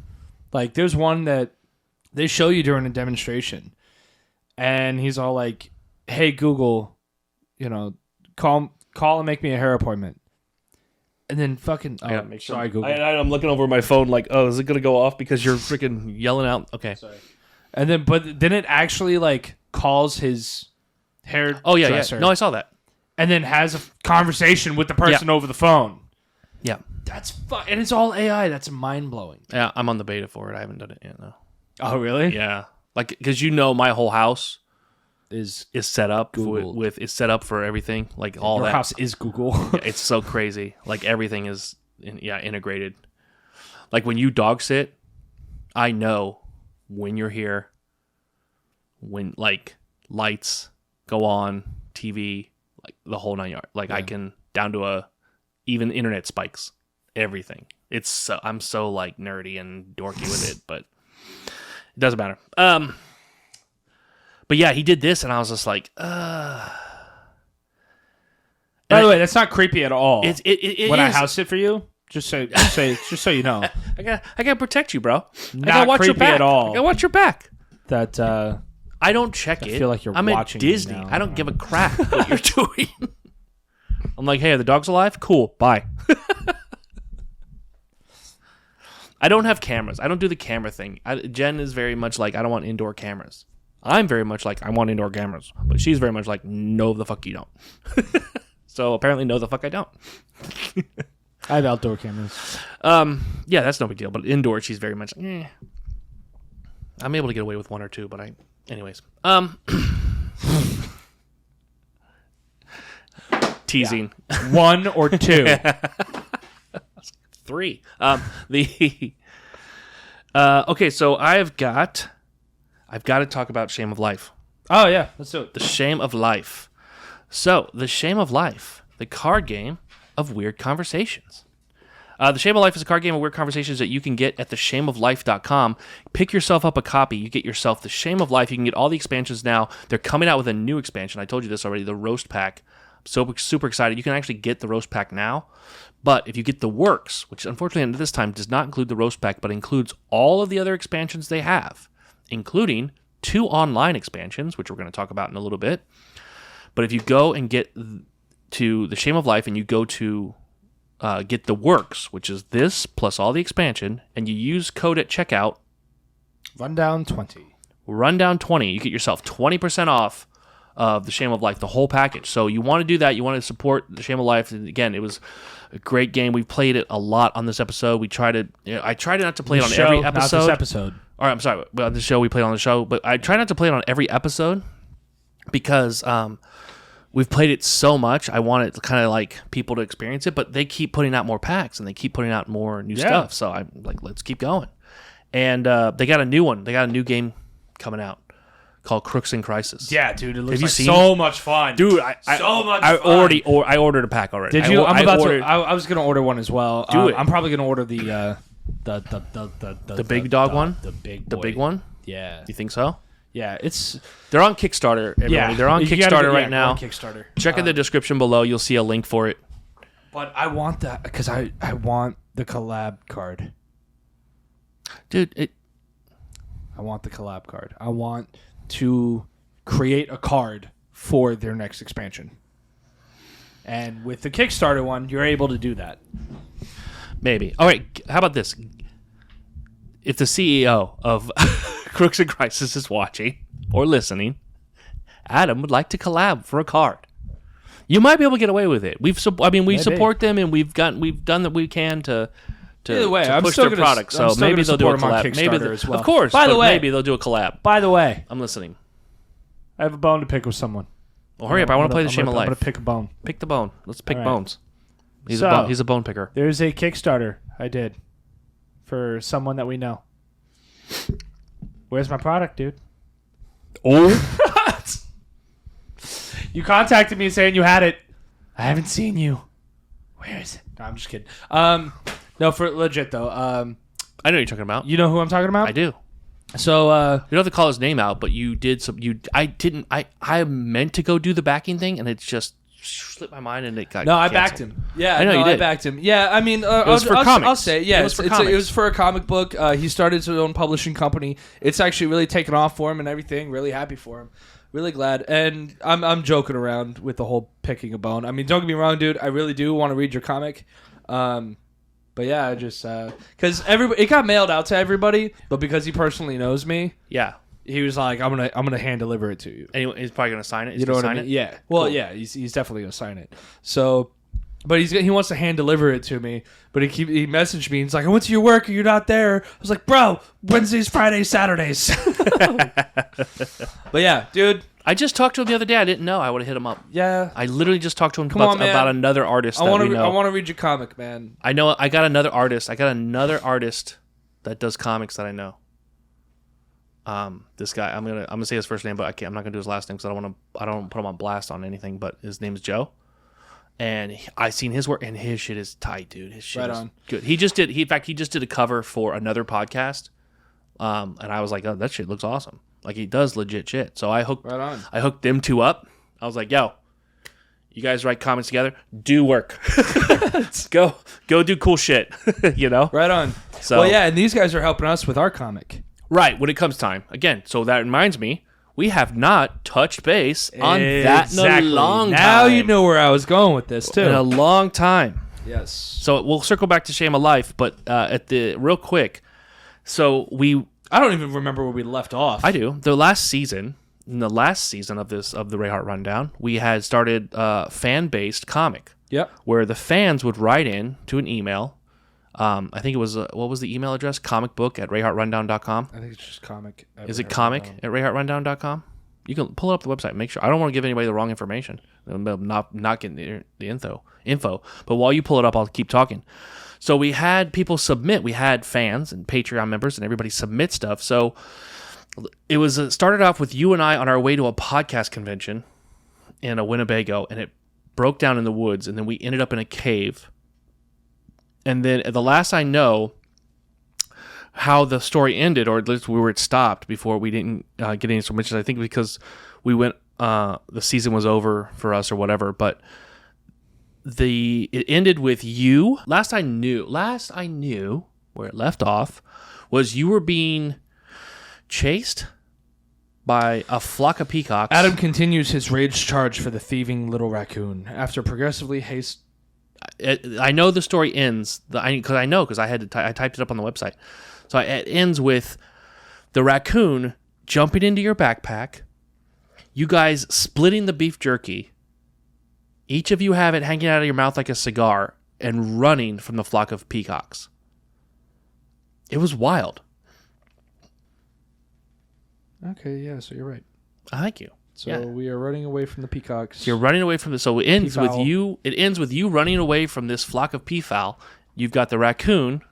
Like, there's one that they show you during a demonstration, and he's all like, "Hey Google, call and make me a hair appointment." And then fucking sorry, Google. I'm looking over my phone like, oh, is it gonna go off because you're freaking yelling out? Okay. Sorry. And then it actually like calls his hair. Oh yeah, dresser, yeah. No, I saw that. And then has a conversation with the person over the phone. Yeah. That's and it's all AI. That's mind blowing. Yeah, I'm on the beta for it. I haven't done it yet though. Oh really? Yeah. Like, because my whole house is set up with it's set up for everything, like all Your that. house is Google. Yeah, it's so crazy. Like everything is integrated. Like when you dog sit, I know when you're here, when like lights go on, TV, like the whole 9 yards. Like I can down to even internet spikes, everything. I'm so like nerdy and dorky with it, but it doesn't matter. But yeah, he did this, and I was just like, By the way, that's not creepy at all. It when is. I house sit for you, just so you know, I gotta protect you, bro. Not I gotta watch your creepy back at all. I gotta watch your back. That I don't check it. I feel like you're I'm watching at Disney. me now. I don't give a crap what you're doing. I'm like, hey, are the dogs alive? Cool, bye. I don't have cameras. I don't do the camera thing. Jen is very much like, I don't want indoor cameras. I'm very much like, I want indoor cameras. But she's very much like, no, the fuck you don't. So apparently, no, the fuck I don't. I have outdoor cameras. Yeah, that's no big deal. But indoor, she's very much, I'm able to get away with one or two, but anyways. Teasing. Yeah. One or two. 3. Okay, so I've got to talk about Shame of Life. Oh yeah, let's do it. The Shame of Life. So, The Shame of Life, the card game of weird conversations. The Shame of Life is a card game of weird conversations that you can get at theshameoflife.com. Pick yourself up a copy. You get yourself The Shame of Life. You can get all the expansions now. They're coming out with a new expansion. I told you this already, the Roast Pack. I'm so super excited. You can actually get the Roast Pack now. But if you get the Works, which unfortunately at this time does not include the Roast Pack, but includes all of the other expansions they have, including 2 online expansions, which we're going to talk about in a little bit. But if you go and get to the Shame of Life and you go to get the works, which is this plus all the expansion, and you use code at checkout, Rundown 20. Rundown 20, you get yourself 20% off of the Shame of Life, the whole package. So you want to do that. You want to support the Shame of Life. And again, it was a great game. We've played it a lot on this episode. I tried not to play it on every episode. Not this episode. All right, I'm sorry. On the show, we played on the show, but I try not to play it on every episode because we've played it so much. I want it to kind of like people to experience it, but they keep putting out more packs and they keep putting out more new stuff. So I'm like, let's keep going. And they got a new one. They got a new game coming out called Crooks in Crisis. Yeah, dude, it looks Have you like seen so much fun. Dude, I ordered a pack already. Did you? I was gonna order one as well. Do it. I'm probably gonna order the big dog one. The big one. Yeah. You think so? Yeah, They're on Kickstarter. Everybody. Yeah, They're on Kickstarter right now. On Kickstarter. Check in the description below. You'll see a link for it. But I want that because I want the collab card. Dude, I want the collab card. I want to create a card for their next expansion. And with the Kickstarter one, you're able to do that. Maybe. All right, how about this? If the CEO of Crooks in Crisis is watching or listening, Adam would like to collab for a card. You might be able to get away with it. We support them, and we've done that we can to Either way, push their product. So maybe they'll do a collab. Maybe as well. Of course. By the way, maybe they'll do a collab. By the way, I'm listening. I have a bone to pick with someone. Well, hurry up! I want to play the Shame of Life. I'm gonna pick a bone. Pick the bone. Let's pick All right. bones. He's a bone picker. There's a Kickstarter I did for someone that we know. Where's my product, dude? Oh, you contacted me saying you had it. I haven't seen you. Where is it? No, I'm just kidding. No, for legit though. I know what you're talking about. You know who I'm talking about? I do. So you don't have to call his name out, but you did some. I didn't. I meant to go do the backing thing, and it just slipped my mind, and it got. No, I canceled. backed him. Yeah, I know you did. I backed him. Yeah, I mean, it was for comics. I'll say, yeah, It was for comics. It was for a comic book. He started his own publishing company. It's actually really taken off for him and everything. Really happy for him. Really glad. And I'm joking around with the whole picking a bone. I mean, don't get me wrong, dude. I really do want to read your comic. But yeah, I just because it got mailed out to everybody, but because he personally knows me, Yeah. he was like, I'm gonna hand deliver it to you. Anyway, he's probably gonna sign it. You know what I mean? Yeah. Well, Cool. yeah, he's definitely gonna sign it. So, but he wants to hand deliver it to me. But he messaged me. He's like, I went to your work. You're not there. I was like, bro, Wednesdays, Fridays, Saturdays. But yeah, dude. I just talked to him the other day. I didn't know. I would have hit him up. Yeah. I literally just talked to him Come on, man. about another artist that we know. I want to read your comic, man. I know. I got another artist. That does comics that I know. This guy. I'm gonna say his first name, but I'm not gonna do his last name because I don't put him on blast on anything. But his name's Joe, and I seen his work, and his shit is tight, dude. His shit is good. He just did a cover for another podcast, and I was like, oh, that shit looks awesome. Like, he does legit shit. So I hooked them two up. I was like, yo, you guys write comics together, do work. go do cool shit. You know? Right on. So, well, yeah, and these guys are helping us with our comic. Right, when it comes time. Again, so that reminds me, we have not touched base on that in a long time. Now you know where I was going with this, too. In a long time. Yes. So we'll circle back to Shame of Life, but real quick, so I don't even remember where we left off. I do. In the last season of the Rayhart Rundown, we had started a fan-based comic. Yep. Where the fans would write in to an email. I think it was, what was the email address? comicbook@rayhartrundown.com. I think it's just comic. Is it comic@rayhartrundown.com? You can pull it up the website. Make sure. I don't want to give anybody the wrong information. I'm not getting the info. But while you pull it up, I'll keep talking. So we had people submit. We had fans and Patreon members and everybody submit stuff. So it was started off with you and I on our way to a podcast convention in a Winnebago, and it broke down in the woods, and then we ended up in a cave. And then the last I know how the story ended, or at least where it stopped before we didn't get any submissions, I think because we went, the season was over for us or whatever, but it ended with you. Last I knew where it left off was you chased by a flock of peacocks. Adam continues his rage charge for the thieving little raccoon after progressively haste. I know the story ends because I had to I typed it up on the website. So it ends with the raccoon jumping into your backpack, you guys splitting the beef jerky. Each of you have it hanging out of your mouth like a cigar and running from the flock of peacocks. It was wild. Okay, yeah, so you're right. Thank you. So we are running away from the peacocks. You're running away from so it ends with you. It ends with you running away from this flock of peafowl. You've got the raccoon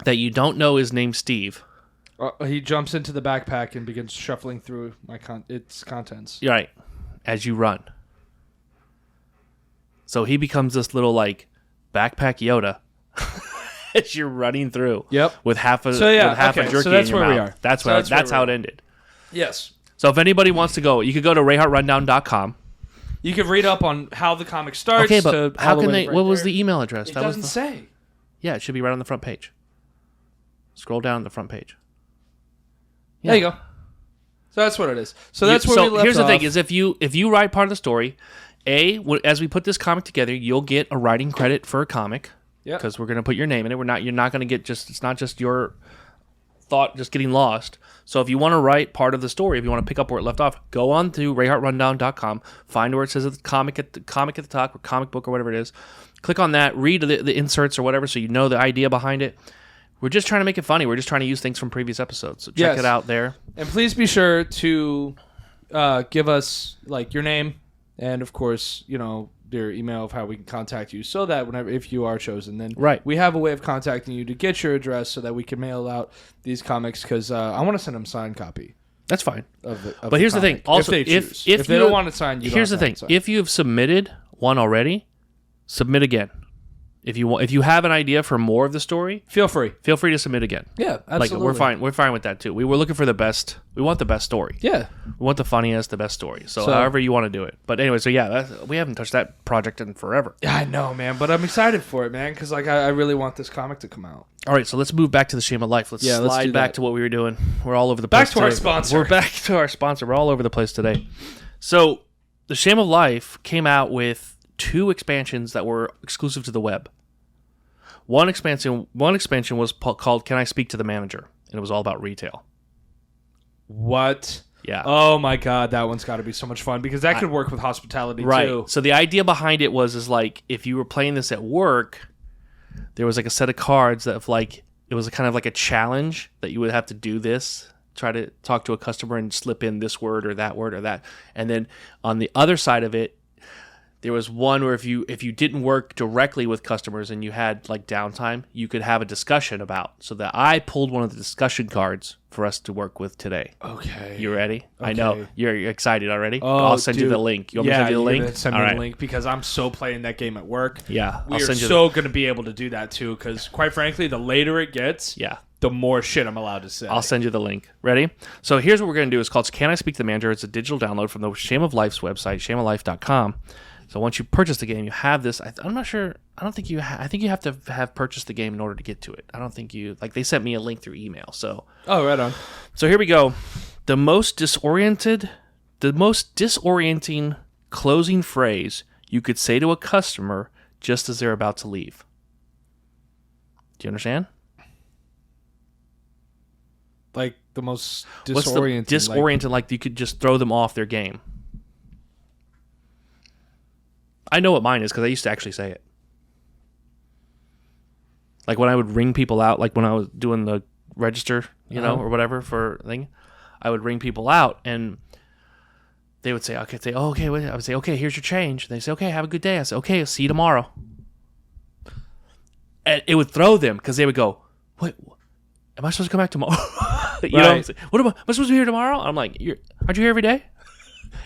that you don't know is named Steve. He jumps into the backpack and begins shuffling through its contents. Right, as you run. So he becomes this little like backpack Yoda as you're running through. Yep. With half a a jerky so that's in your where mouth. we are. That's how it ended. Yes. So if anybody wants to go, you could go to rayhartrundown.com. You could read up on how the comic starts. Okay, but how can they? What was the email address? It doesn't say. Yeah, it should be right on the front page. Scroll down the front page. Yeah. There you go. So that's what it is. So that's where we left off. Here's the thing: is if you write part of the story, as we put this comic together, you'll get a writing credit for a comic. Yeah. Because we're going to put your name in it. You're not going to get it's not just your thought just getting lost. So if you want to write part of the story, if you want to pick up where it left off, go on to rayhartrundown.com, find where it says comic at the top or comic book or whatever it is. Click on that, read the inserts or whatever so you know the idea behind it. We're just trying to make it funny. We're just trying to use things from previous episodes. So check it out there. And please be sure to give us like your name and of course, your email of how we can contact you so that if you are chosen, then we have a way of contacting you to get your address so that we can mail out these comics because I want to send them signed copy. That's fine. But here's the thing. Also, if they don't want it signed, here's the thing. If you've submitted one already, submit again. If you have an idea for more of the story, feel free to submit again. Yeah, absolutely. We're fine with that too. We're looking for the best. We want the best story. Yeah, we want the funniest, the best story. So however you want to do it. But anyway, so yeah, we haven't touched that project in forever. Yeah, I know, man. But I'm excited for it, man, because I really want this comic to come out. All right, so let's move back to the Shame of Life. Let's slide back to what we were doing. We're all over the place. Back to our sponsor. We're back to our sponsor. We're all over the place today. So the Shame of Life came out with 2 expansions that were exclusive to the web. One expansion was called "Can I Speak to the Manager?" and it was all about retail. What? Yeah. Oh my God, that one's got to be so much fun because that could work with hospitality too. So the idea behind it was like if you were playing this at work, there was like a set of cards that it was kind of like a challenge that you would have to do this, try to talk to a customer and slip in this word or that, and then on the other side of it. There was one where if you didn't work directly with customers and you had like downtime, you could have a discussion about. So that I pulled one of the discussion cards for us to work with today. Okay. You ready? Okay. I know you're excited already. Oh, I'll send you the link. You want me to send you the link? Send me the link because I'm so playing that game at work. Yeah, we are so going to be able to do that too. Because quite frankly, the later it gets, the more shit I'm allowed to say. I'll send you the link. Ready? So here's what we're going to do. It's called "Can I Speak to the Manager?" It's a digital download from the Shame of Life's website, shameoflife.com. So once you purchase the game, you have this. I'm not sure. I don't think you. I think you have to have purchased the game in order to get to it. I don't think you they sent me a link through email. So right on. So here we go. The most disorienting closing phrase you could say to a customer just as they're about to leave. Do you understand? Like the most disorienting. What's the disoriented? Like you could just throw them off their game. I know what mine is because I used to actually say it. Like when I would ring people out, like when I was doing the register, or whatever for a thing, I would ring people out and they would say, okay, wait. I would say, okay, here's your change. And they say, okay, have a good day. I say, okay, I'll see you tomorrow. And it would throw them because they would go, wait, am I supposed to come back tomorrow? What am I supposed to be here tomorrow? I'm like, aren't you here every day?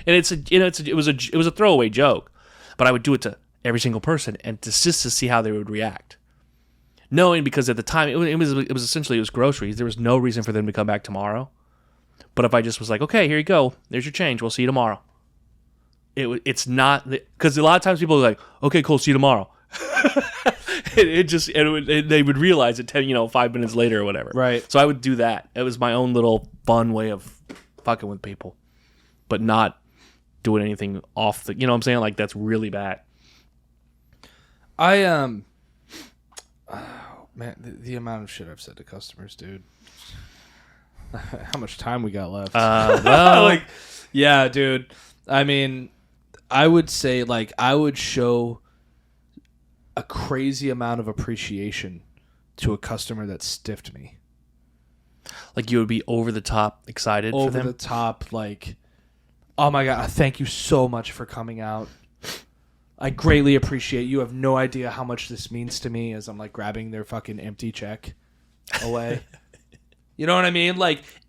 And it was a throwaway joke. But I would do it to every single person and just to see how they would react. Knowing because at the time it was essentially groceries. There was no reason for them to come back tomorrow. But if I just was like, okay, here you go. There's your change. We'll see you tomorrow. It's not because a lot of times people are like, okay, cool, see you tomorrow. they would realize it 5 minutes later or whatever. Right. So I would do that. It was my own little fun way of fucking with people, but not doing anything off the. You know what I'm saying? Like that's really bad. Man, the amount of shit I've said to customers, dude. How much time we got left? Well, yeah, dude. I mean, I would say I would show a crazy amount of appreciation to a customer that stiffed me. Like you would be over the top excited for them? Over the top, oh my God, thank you so much for coming out. I greatly appreciate you. Have no idea how much this means to me as I'm grabbing their fucking empty check away. You know what I mean?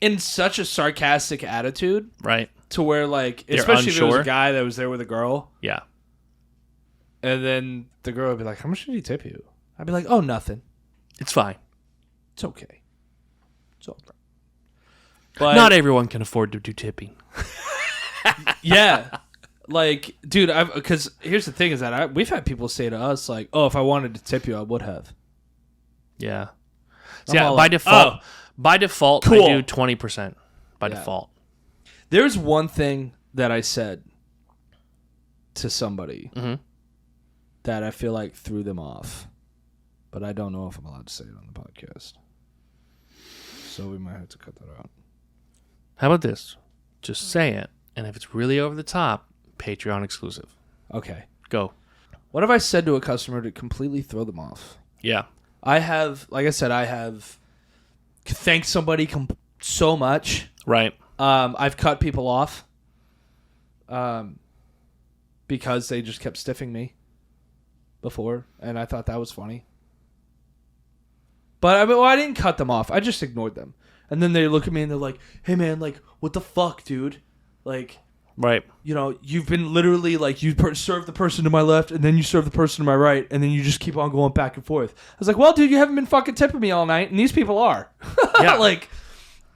In such a sarcastic attitude. Right. To where especially if it was a guy that was there with a girl. Yeah. And then the girl would be like, how much did he tip you? I'd be like, oh, nothing. It's fine. It's okay. It's all right. But not everyone can afford to do tipping. Yeah. Dude, because here's the thing is that we've had people say to us, oh, if I wanted to tip you, I would have. Yeah. So yeah, by default, cool. I do 20% by default. There's one thing that I said to somebody that I feel like threw them off, but I don't know if I'm allowed to say it on the podcast. So we might have to cut that out. How about this? Just say it, and if it's really over the top, Patreon exclusive. Okay. Go. What have I said to a customer to completely throw them off? Yeah. I have thanked somebody so much. Right. I've cut people off because they just kept stiffing me before, and I thought that was funny. But I didn't cut them off. I just ignored them. And then they look at me and they're like, hey, man, what the fuck, dude? Right. You've been literally you serve the person to my left and then you serve the person to my right and then you just keep on going back and forth. I was like, well, dude, you haven't been fucking tipping me all night and these people are. Yeah.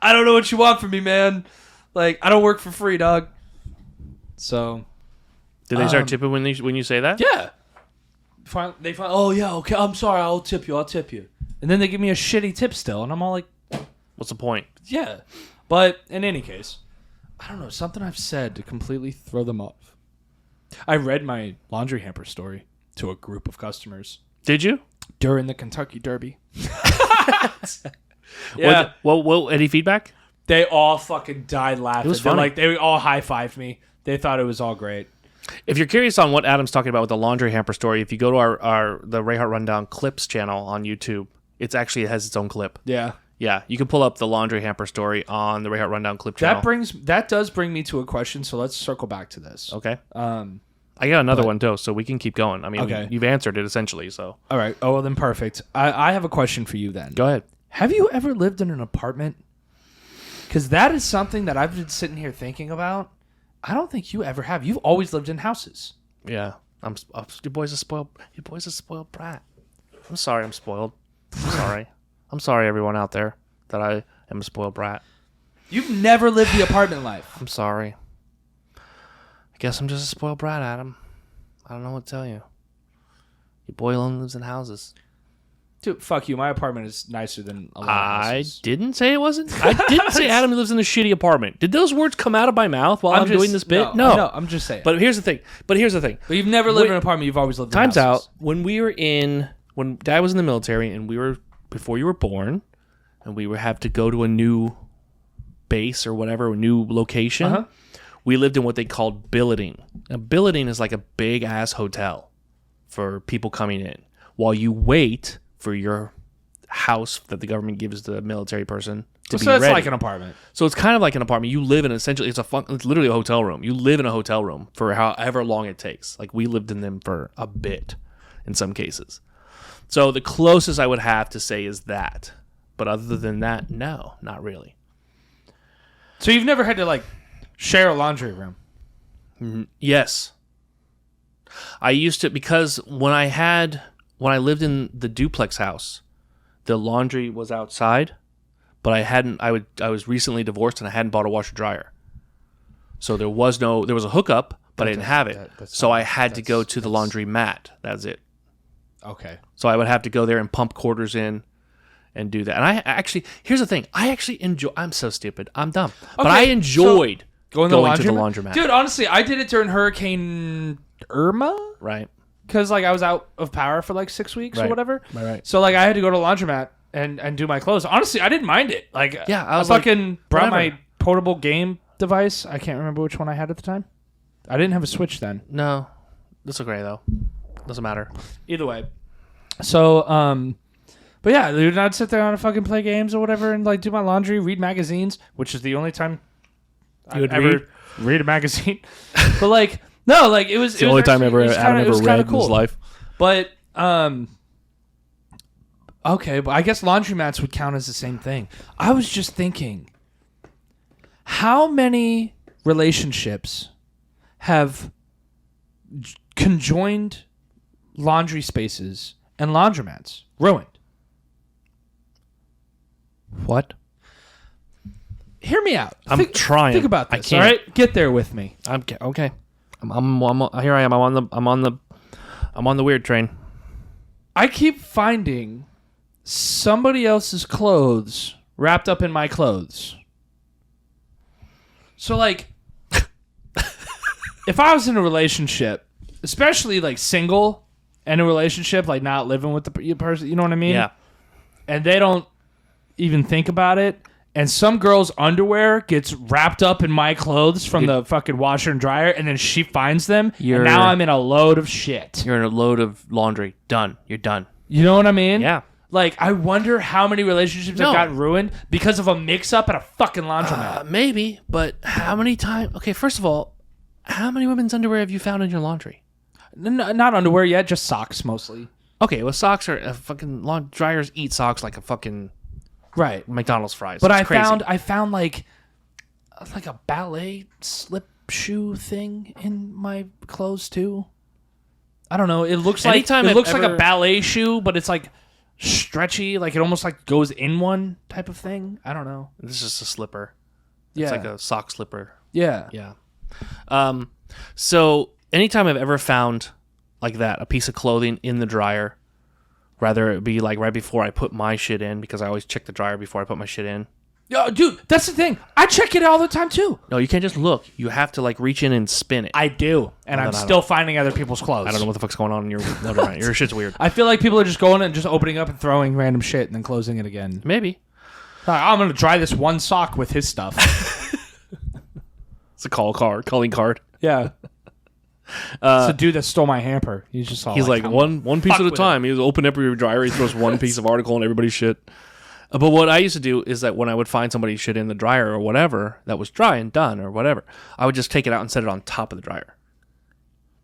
I don't know what you want from me, man. I don't work for free, dog. So. Did they start tipping when you say that? Yeah. They find, oh, yeah, okay, I'm sorry, I'll tip you. And then they give me a shitty tip still and I'm all like. What's the point? Yeah. But in any case. I don't know, something I've said to completely throw them off. I read my laundry hamper story to a group of customers. Did you? During the Kentucky Derby. Yeah. Well, any feedback? They all fucking died laughing. It was funny. They all high-fived me. They thought it was all great. If you're curious on what Adam's talking about with the laundry hamper story, if you go to the Rayhart Rundown Clips channel on YouTube, it has its own clip. Yeah. Yeah, you can pull up the laundry hamper story on the Rayhart Rundown Clip channel. That does bring me to a question, so let's circle back to this. Okay. I got another one too, so we can keep going. I mean, okay. You've answered it essentially, so. All right. Oh, well, then perfect. I have a question for you then. Go ahead. Have you ever lived in an apartment? Because that is something that I've been sitting here thinking about. I don't think you ever have. You've always lived in houses. Yeah. Your boy's a spoiled brat. I'm sorry I'm spoiled. I'm sorry. I'm sorry, everyone out there, that I am a spoiled brat. You've never lived the apartment life. I'm sorry. I guess I'm just a spoiled brat, Adam. I don't know what to tell you. Your boy only lives in houses. Dude, fuck you. My apartment is nicer than a lot of houses. I didn't say it wasn't. I didn't say Adam lives in a shitty apartment. Did those words come out of my mouth while I'm doing this bit? No. No, I'm just saying. But here's the thing. But you've never lived in an apartment. You've always lived in houses. Time's out. When Dad was in the military and we were... before you were born, and we would have to go to a new base or whatever, a new location, we lived in what they called billeting. Now, billeting is like a big-ass hotel for people coming in while you wait for your house that the government gives the military person to be ready. So it's like an apartment. So it's kind of like an apartment. You live in essentially, it's literally a hotel room. You live in a hotel room for however long it takes. Like we lived in them for a bit in some cases. So the closest I would have to say is that. But other than that, no, not really. So you've never had to, share a laundry room? Yes. I used to, because when I lived in the duplex house, the laundry was outside, but I was recently divorced and I hadn't bought a washer dryer. So there was a hookup, but I didn't have it. So I had to go to the laundry mat. That's it. Okay. So I would have to go there and pump quarters in and do that. And I actually, here's the thing. I actually enjoy. I'm so stupid. I'm dumb. But I enjoyed going to the laundromat. Dude, honestly, I did it during Hurricane Irma. Right. Because like I was out of power for like 6 weeks or whatever. Right. So like I had to go to the laundromat and do my clothes. Honestly, I didn't mind it. Like yeah, I fucking brought my portable game device. I can't remember which one I had at the time. I didn't have a Switch then. No. That's okay though. Doesn't matter. Either way. So but yeah, dude, I'd sit there and fucking play games or whatever and like do my laundry, read magazines, which is the only time I would ever read a magazine. But like no, like it was the only time Adam ever read in his life. But okay, but I guess laundromats would count as the same thing. I was just thinking, how many relationships have conjoined laundry spaces and laundromats ruined? What? Hear me out. I'm trying. Think about this. I can't. All right, get there with me. I'm okay. I'm here. I am. I'm on the weird train. I keep finding somebody else's clothes wrapped up in my clothes. So like, if I was in a relationship, especially like single and a relationship, like not living with the person, you know what I mean? Yeah. And they don't even think about it. And some girl's underwear gets wrapped up in my clothes from the fucking washer and dryer, and then she finds them, and now I'm in a load of shit. You're in a load of laundry. Done. You're done. You know what I mean? Yeah. Like, I wonder how many relationships have gotten ruined because of a mix-up at a fucking laundromat. Maybe, but how many times? Okay, first of all, how many women's underwear have you found in your laundry? Not underwear yet, just socks mostly. Okay, well, socks are fucking dryers eat socks like a fucking McDonald's fries. But it's crazy. I found like a ballet slip shoe thing in my clothes too. I don't know. It looks like a ballet shoe, but it's like stretchy, like it almost like goes in one type of thing. I don't know. This is just a slipper. Yeah. It's like a sock slipper. Yeah. Yeah. So anytime I've ever found like that, a piece of clothing in the dryer, rather it be like right before I put my shit in, because I always check the dryer before I put my shit in. Yo, dude, that's the thing. I check it all the time too. No, you can't just look. You have to like reach in and spin it. I do, and I'm still finding other people's clothes. I don't know what the fuck's going on in your laundromat. Your shit's weird. I feel like people are just going and just opening up and throwing random shit and then closing it again. Maybe. I'm going to dry this one sock with his stuff. It's a calling card. Yeah. It's a dude that stole my hamper. He's like one piece at a time. He was open up your dryer. He throws one piece of article on everybody's shit. But what I used to do is that when I would find somebody's shit in the dryer or whatever that was dry and done or whatever, I would just take it out and set it on top of the dryer.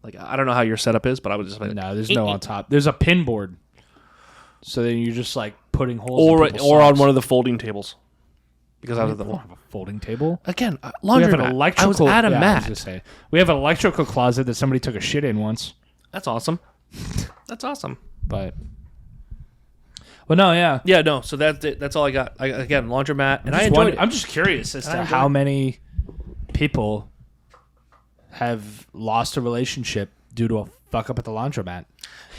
Like, I don't know how your setup is, but I would just like, no, there's no on top. There's a pin board. So then you're just like putting holes in or on one of the folding tables. Because I was have a folding table. Again, laundromat. I was at a mat. We have an electrical closet that somebody took a shit in once. That's awesome. That's awesome. But no, yeah. Yeah, no. So that's all I got. Again, laundromat, and I enjoyed it. I'm just curious as to how many people have lost a relationship due to a fuck up at the laundromat.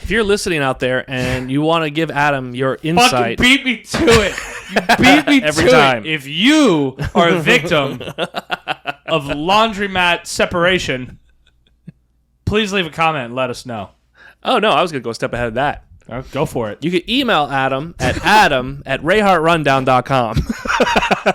If you're listening out there and you want to give Adam your insight, fucking beat me to it. You beat me every to time. It. If you are a victim of laundromat separation, please leave a comment and let us know. Oh no, I was gonna go a step ahead of that. Go for it. You can email Adam at rayhartrundown.com.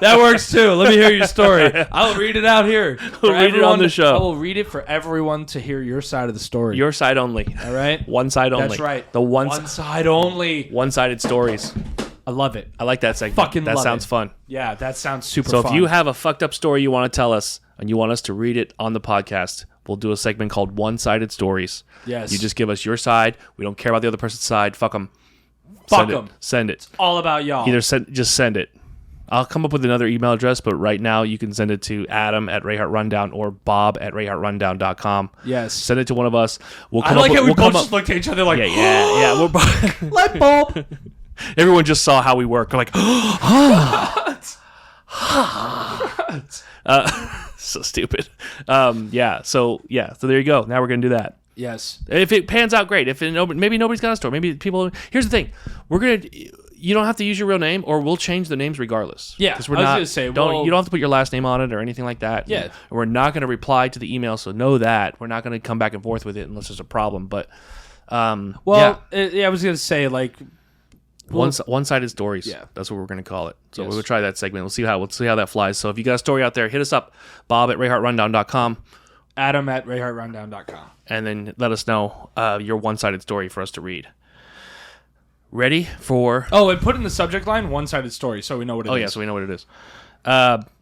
That works too. Let me hear your story. I'll read it out here. We'll read it on the show. I will read it for everyone to hear your side of the story. Your side only. All right? One side only. That's right. The one side only. One-sided stories. I love it. I like that segment. That sounds fun. Yeah, that sounds super fun. So if you have a fucked up story you want to tell us and you want us to read it on the podcast, we'll do a segment called One-Sided Stories. Yes. You just give us your side. We don't care about the other person's side. Fuck them. Fuck them. Send it. It's all about y'all. Just send it. I'll come up with another email address, but right now you can send it to Adam at Rayhart Rundown or Bob at RayhartRundown.com. Yes. Send it to one of us. We'll come up with, we both just looked at each other like, yeah. Light bulb. Everyone just saw how we work. We're like, so stupid. So there you go. Now we're going to do that. Yes. If it pans out, great. If maybe nobody's got a story. Maybe people. Here's the thing: you don't have to use your real name, or we'll change the names regardless. Yeah, because we're I was not. gonna say, you don't have to put your last name on it or anything like that. Yeah. And we're not going to reply to the email, so know that we're not going to come back and forth with it unless there's a problem. But I was gonna say like one-sided stories. Yeah, that's what we're going to call it. So Yes. we'll try that segment. We'll see how that flies. So if you got a story out there, hit us up, Bob@RayhartRundown.com. Adam@RayhartRundown.com. And then let us know your one-sided story for us to read. Ready for... Oh, and put in the subject line, one-sided story, so we know what it is. Oh, yeah, so we know what it is.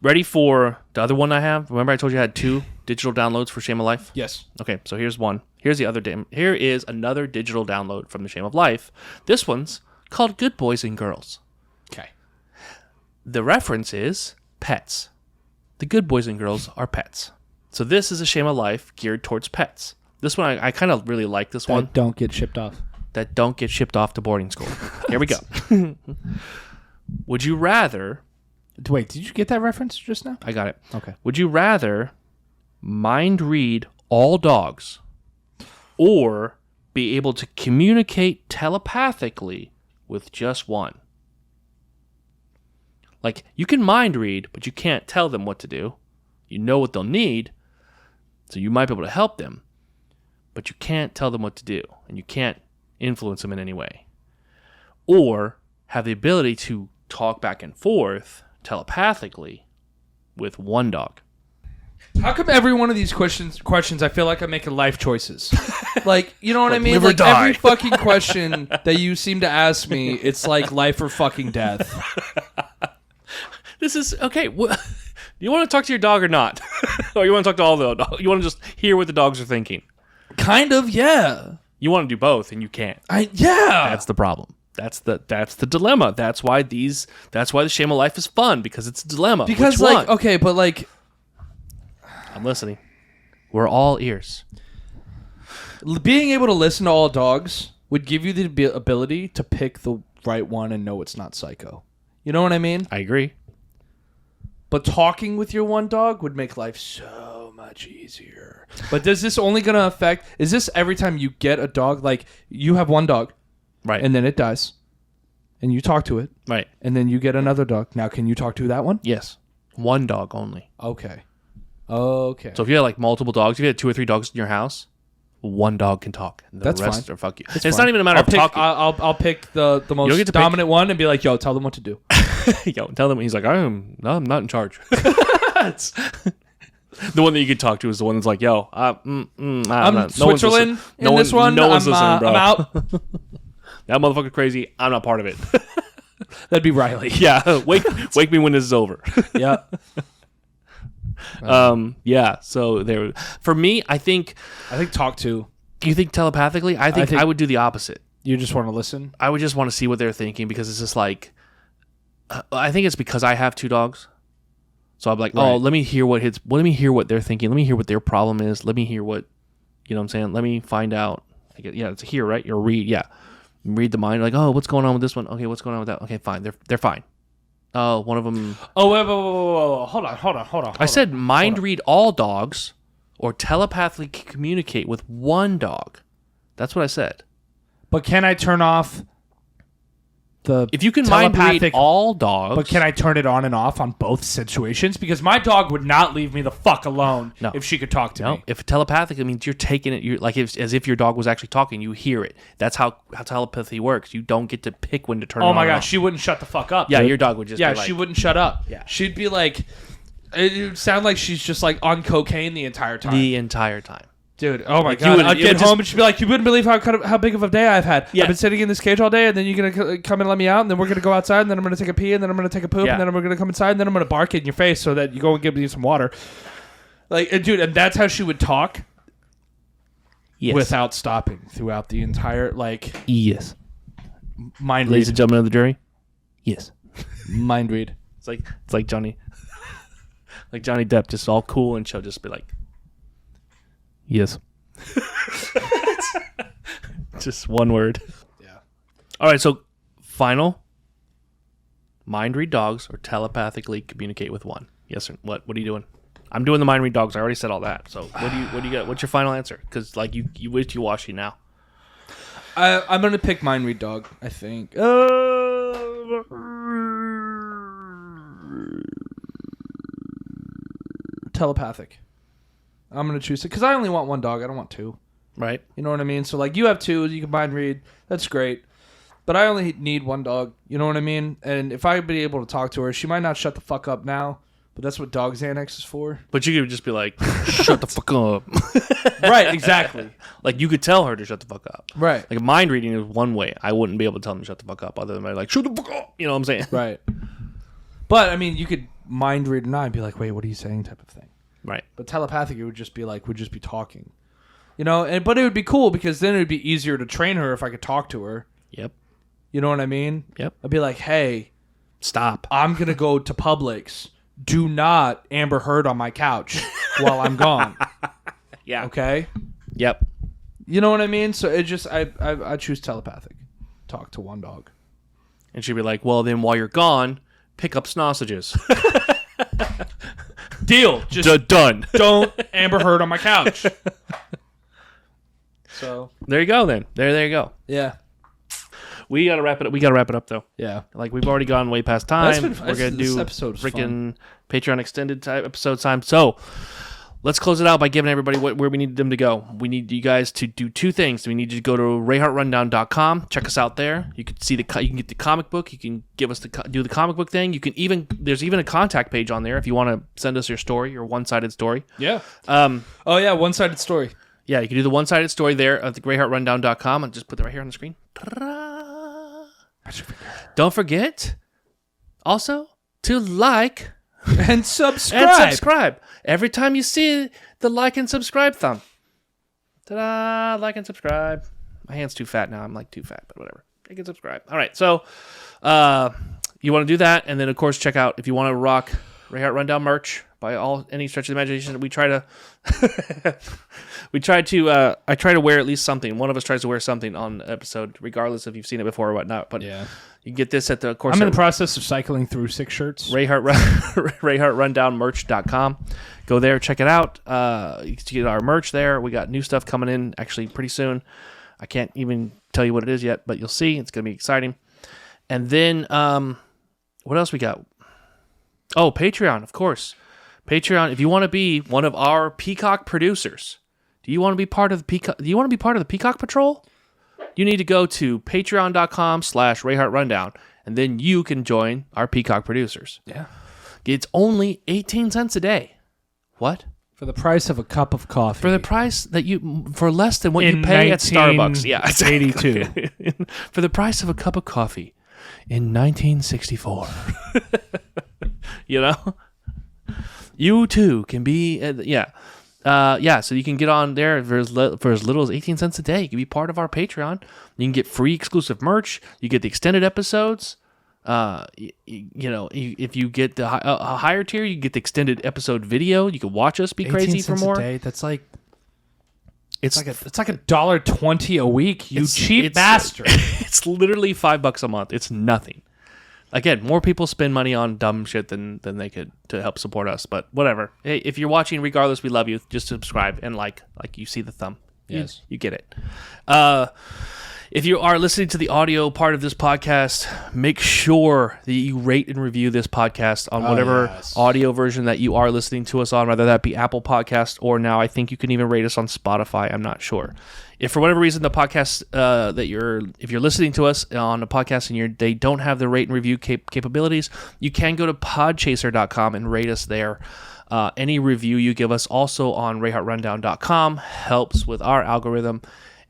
Ready for the other one I have? Remember I told you I had 2 digital downloads for Shame of Life? Yes. Okay, so here's one. Here is another digital download from the Shame of Life. This one's called Good Boys and Girls. Okay. The reference is pets. The good boys and girls are pets. So this is a Shame of Life geared towards pets. This one, I kind of really like this one. That don't get shipped off. That don't get shipped off to boarding school. Here we go. Would you rather... Wait, did you get that reference just now? I got it. Okay. Would you rather mind read all dogs or be able to communicate telepathically with just one? Like, you can mind read, but you can't tell them what to do. You know what they'll need, so you might be able to help them, but you can't tell them what to do, and you can't influence them in any way. Or have the ability to talk back and forth telepathically with one dog. How come every one of these questions I feel like I'm making life choices? Like, you know what I mean? live or Like die. every fucking question that you seem to ask me, it's like life or fucking death. This is okay. You want to talk to your dog or not? Or you want to talk to all the dogs? You want to just hear what the dogs are thinking? Kind of, yeah. You want to do both, and you can't. Yeah. That's the problem. That's the dilemma. That's why the Shame of Life is fun, because it's a dilemma. Because, Which like, one? okay, but, like... I'm listening. We're all ears. Being able to listen to all dogs would give you the ability to pick the right one and know it's not psycho. You know what I mean? I agree. But talking with your one dog would make life so much easier. But is this only going to affect... Is this every time you get a dog? Like, you have one dog. Right. And then it dies. And you talk to it. Right. And then you get another dog. Now, can you talk to that one? Yes. One dog only. Okay. So if you had like multiple dogs, if you had 2 or 3 dogs in your house, one dog can talk. And the That's rest fine. are fuck you. It's It's fine. not even a matter of talking. I'll pick the don't most get to pick. dominant one and be like, yo, tell them what to do. Yo, tell them. He's like, I'm not in charge. The one that you could talk to is the one that's like, yo, I'm not, Switzerland in this one. No one's listening, I'm bro. out. That motherfucker's crazy. I'm not part of it. That'd be Riley. Yeah, wake me when this is over. Yeah. Yeah. So there. For me, I think talk to. you think telepathically. I think think- I would do the opposite. You just want to listen? I would just want to see what they're thinking, because it's just like, I think it's because I have 2 dogs. So I'm like, Right. let me hear what they're thinking. Let me hear what their problem is. Let me hear what, you know what I'm saying? Let me find out. Yeah, it's a hear, right? You're read, yeah. Read the mind, like, oh, what's going on with this one? Okay, what's going on with that? Okay, fine. They're fine. Oh, one of them. Oh, wait. Hold on. I said mind read all dogs or telepathically communicate with one dog. That's what I said. But can I turn off the If you can mind read all dogs. But can I turn it on and off on both situations? Because my dog would not leave me the fuck alone if she could talk to me. If telepathic, it means you're taking it. You're like as if your dog was actually talking. You hear it. That's how telepathy works. You don't get to pick when to turn it on. Oh my and god, off. she wouldn't shut the fuck up. Yeah, dude. your dog would just. Yeah, be like, she wouldn't shut up. Yeah. She'd be like, it would sound like she's just like on cocaine the entire time. the entire time. Dude, oh my Like, god! I'd it get would home and she'd be like, "You wouldn't believe how big of a day I've had. Yeah. I've been sitting in this cage all day, and then you're gonna come and let me out, and then we're gonna go outside, and then I'm gonna take a pee, and then I'm gonna take a poop, Yeah. and then I'm gonna come inside, and then I'm gonna bark in your face so that you go and give me some water." Like, and dude, and that's how she would talk Yes. without stopping throughout the entire yes. mind Ladies read. and gentlemen of the jury. Yes. Mind read. It's like Johnny, like Johnny Depp, just all cool, and she'll just be like, yes. Just one word. Yeah. All right, so final. Mind read dogs or telepathically communicate with one. Yes or what? What are you doing? I'm doing the mind read dogs. I already said all that. So what do you got? What's your final answer? Because like you wishy-washy now. I'm gonna pick mind read dog. I think. Telepathic. I'm gonna choose it because I only want one dog. I don't want two. Right. You know what I mean? So like you have two, you can mind read. That's great. But I only need one dog. You know what I mean? And if I'd be able to talk to her, she might not shut the fuck up now. But that's what Dog Xanax is for. But you could just be like, shut the fuck up. Right, exactly. Like, you could tell her to shut the fuck up. Right. Like, mind reading is one way. I wouldn't be able to tell them to shut the fuck up other than by like, shut the fuck up. You know what I'm saying? Right. But, I mean, you could mind read and be like, wait, what are you saying type of thing. Right. But telepathic, it would just be like, we'd just be talking. You know, but it would be cool because then it would be easier to train her if I could talk to her. Yep. You know what I mean? Yep. I'd be like, hey. Stop. I'm going to go to Publix. Do not Amber Heard on my couch while I'm gone. Yeah. Okay? Yep. You know what I mean? So it just, I choose telepathic. Talk to one dog. And she'd be like, well, then while you're gone, pick up sausages. Deal. Just done. Don't Amber Heard on my couch. So. There you go, then. There you go. Yeah. We gotta wrap it up. We gotta wrap it up, though. Yeah. Like, we've already gone way past time. We're gonna do freaking Patreon extended type episode time. So let's close it out by giving everybody where we need them to go. We need you guys to do two things. We need you to go to RayhartRundown.com. Check us out there. You can see you can get the comic book. You can give us do the comic book thing. You can there's even a contact page on there if you want to send us your story, your one-sided story. Yeah. Oh yeah, one-sided story. Yeah, you can do the one-sided story there at the RayhartRundown.com and just put it right here on the screen. Ta-da! Don't forget also to like and subscribe. Every time you see the like and subscribe thumb. Ta-da! Like and subscribe. My hand's too fat now. I'm like too fat, but whatever. Like and subscribe. All right, so you want to do that, and then of course check out if you want to rock Rayhart Rundown merch by any stretch of the imagination. We try to I try to wear at least something. One of us tries to wear something on the episode, regardless if you've seen it before or whatnot. But yeah, you can get this at the course. I'm in the process of cycling through 6 shirts. RayhartRundownmerch.com. Go there, check it out. You can get our merch there. We got new stuff coming in actually pretty soon. I can't even tell you what it is yet, but you'll see. It's going to be exciting. And then what else we got? Oh, Patreon, of course. Patreon, if you want to be one of our Peacock producers, do you want to be part of the Peacock Patrol? You need to go to patreon.com/RayhartRundown, and then you can join our Peacock producers. Yeah. It's only 18 cents a day. What? For the price of a cup of coffee. For the price for less than what you pay at Starbucks. Yeah, exactly. 82. For the price of a cup of coffee in 1964. You know? You too can be, so you can get on there for as little as 18 cents a day. You can be part of our Patreon. You can get free exclusive merch. You get the extended episodes. If you get the a higher tier, you get the extended episode video. You can watch us be crazy for more. A day, that's like it's like $1.20 a week. You cheap bastard! It's literally $5 a month. It's nothing. Again, more people spend money on dumb shit than they could to help support us. But whatever. Hey, if you're watching, regardless, we love you. Just subscribe and like you see the thumb. Yes. You get it. If you are listening to the audio part of this podcast, make sure that you rate and review this podcast on whatever audio version that you are listening to us on, whether that be Apple Podcast or now I think you can even rate us on Spotify. I'm not sure. If for whatever reason the podcast if you're listening to us on a podcast and they don't have the rate and review capabilities, you can go to podchaser.com and rate us there. Any review you give us also on RayhartRundown.com helps with our algorithm.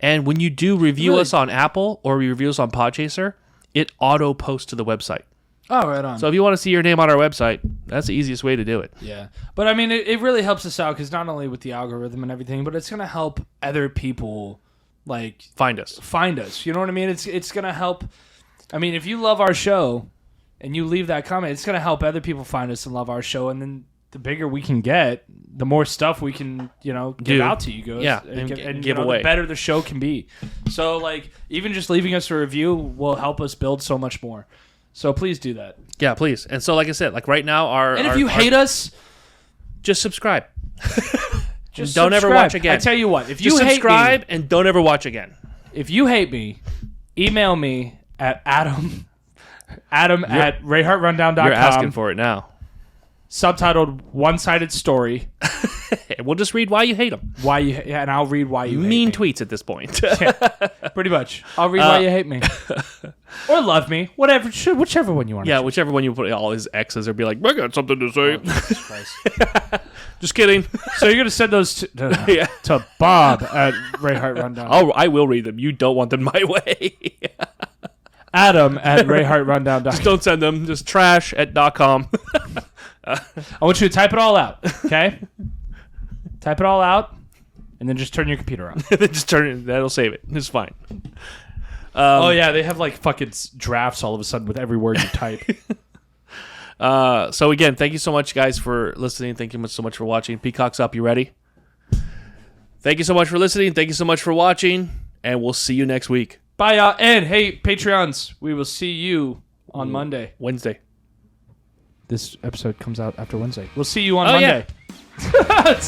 And when you do review us on Apple or review us on Podchaser, it auto posts to the website. Oh, right on. So if you want to see your name on our website, that's the easiest way to do it. Yeah. But I mean, it really helps us out because not only with the algorithm and everything, but it's going to help other people find us. You know what I mean? It's going to help. I mean, if you love our show and you leave that comment, it's going to help other people find us and love our show. And then the bigger we can get, the more stuff we can, give out to you guys. Yeah, and give away. The better the show can be. So, even just leaving us a review will help us build so much more. So please do that. Yeah, please. And so, like I said, right now, if you hate us, just subscribe. Just don't ever subscribe. watch again. I tell you what, if you Just hate subscribe me, and don't ever watch again. if you hate me, email me at Adam at RayhartRundown.com. You're asking for it now. Subtitled One-Sided Story. We'll just read why you hate them. And I'll read why you hate Mean me. tweets at this point. Pretty much. I'll read why you hate me. Or love me. Whatever. Whichever one you want. Yeah, whichever one you put all his exes or be like, I got something to say. Jesus Christ. Just kidding. So you're going to send those to, Yeah. to Bob at Rayhart Rundown. Oh, I will read them. You don't want them my way. Adam at RayhartRundown.com. Don't send them. Just trash at .com. I want you to type it all out, okay? Type it all out, and then just turn your computer on. Just turn it. That'll save it. It's fine. Oh, yeah, they have like fucking drafts all of a sudden with every word you type. So again, thank you so much, guys, for listening. Thank you so much for watching. Peacocks Up, you ready? Thank you so much for listening. Thank you so much for watching, and we'll see you next week. Bye, y'all. And, hey, Patreons, we will see you on Monday. Wednesday. This episode comes out after Wednesday. We'll see you on Oh, Monday. yeah.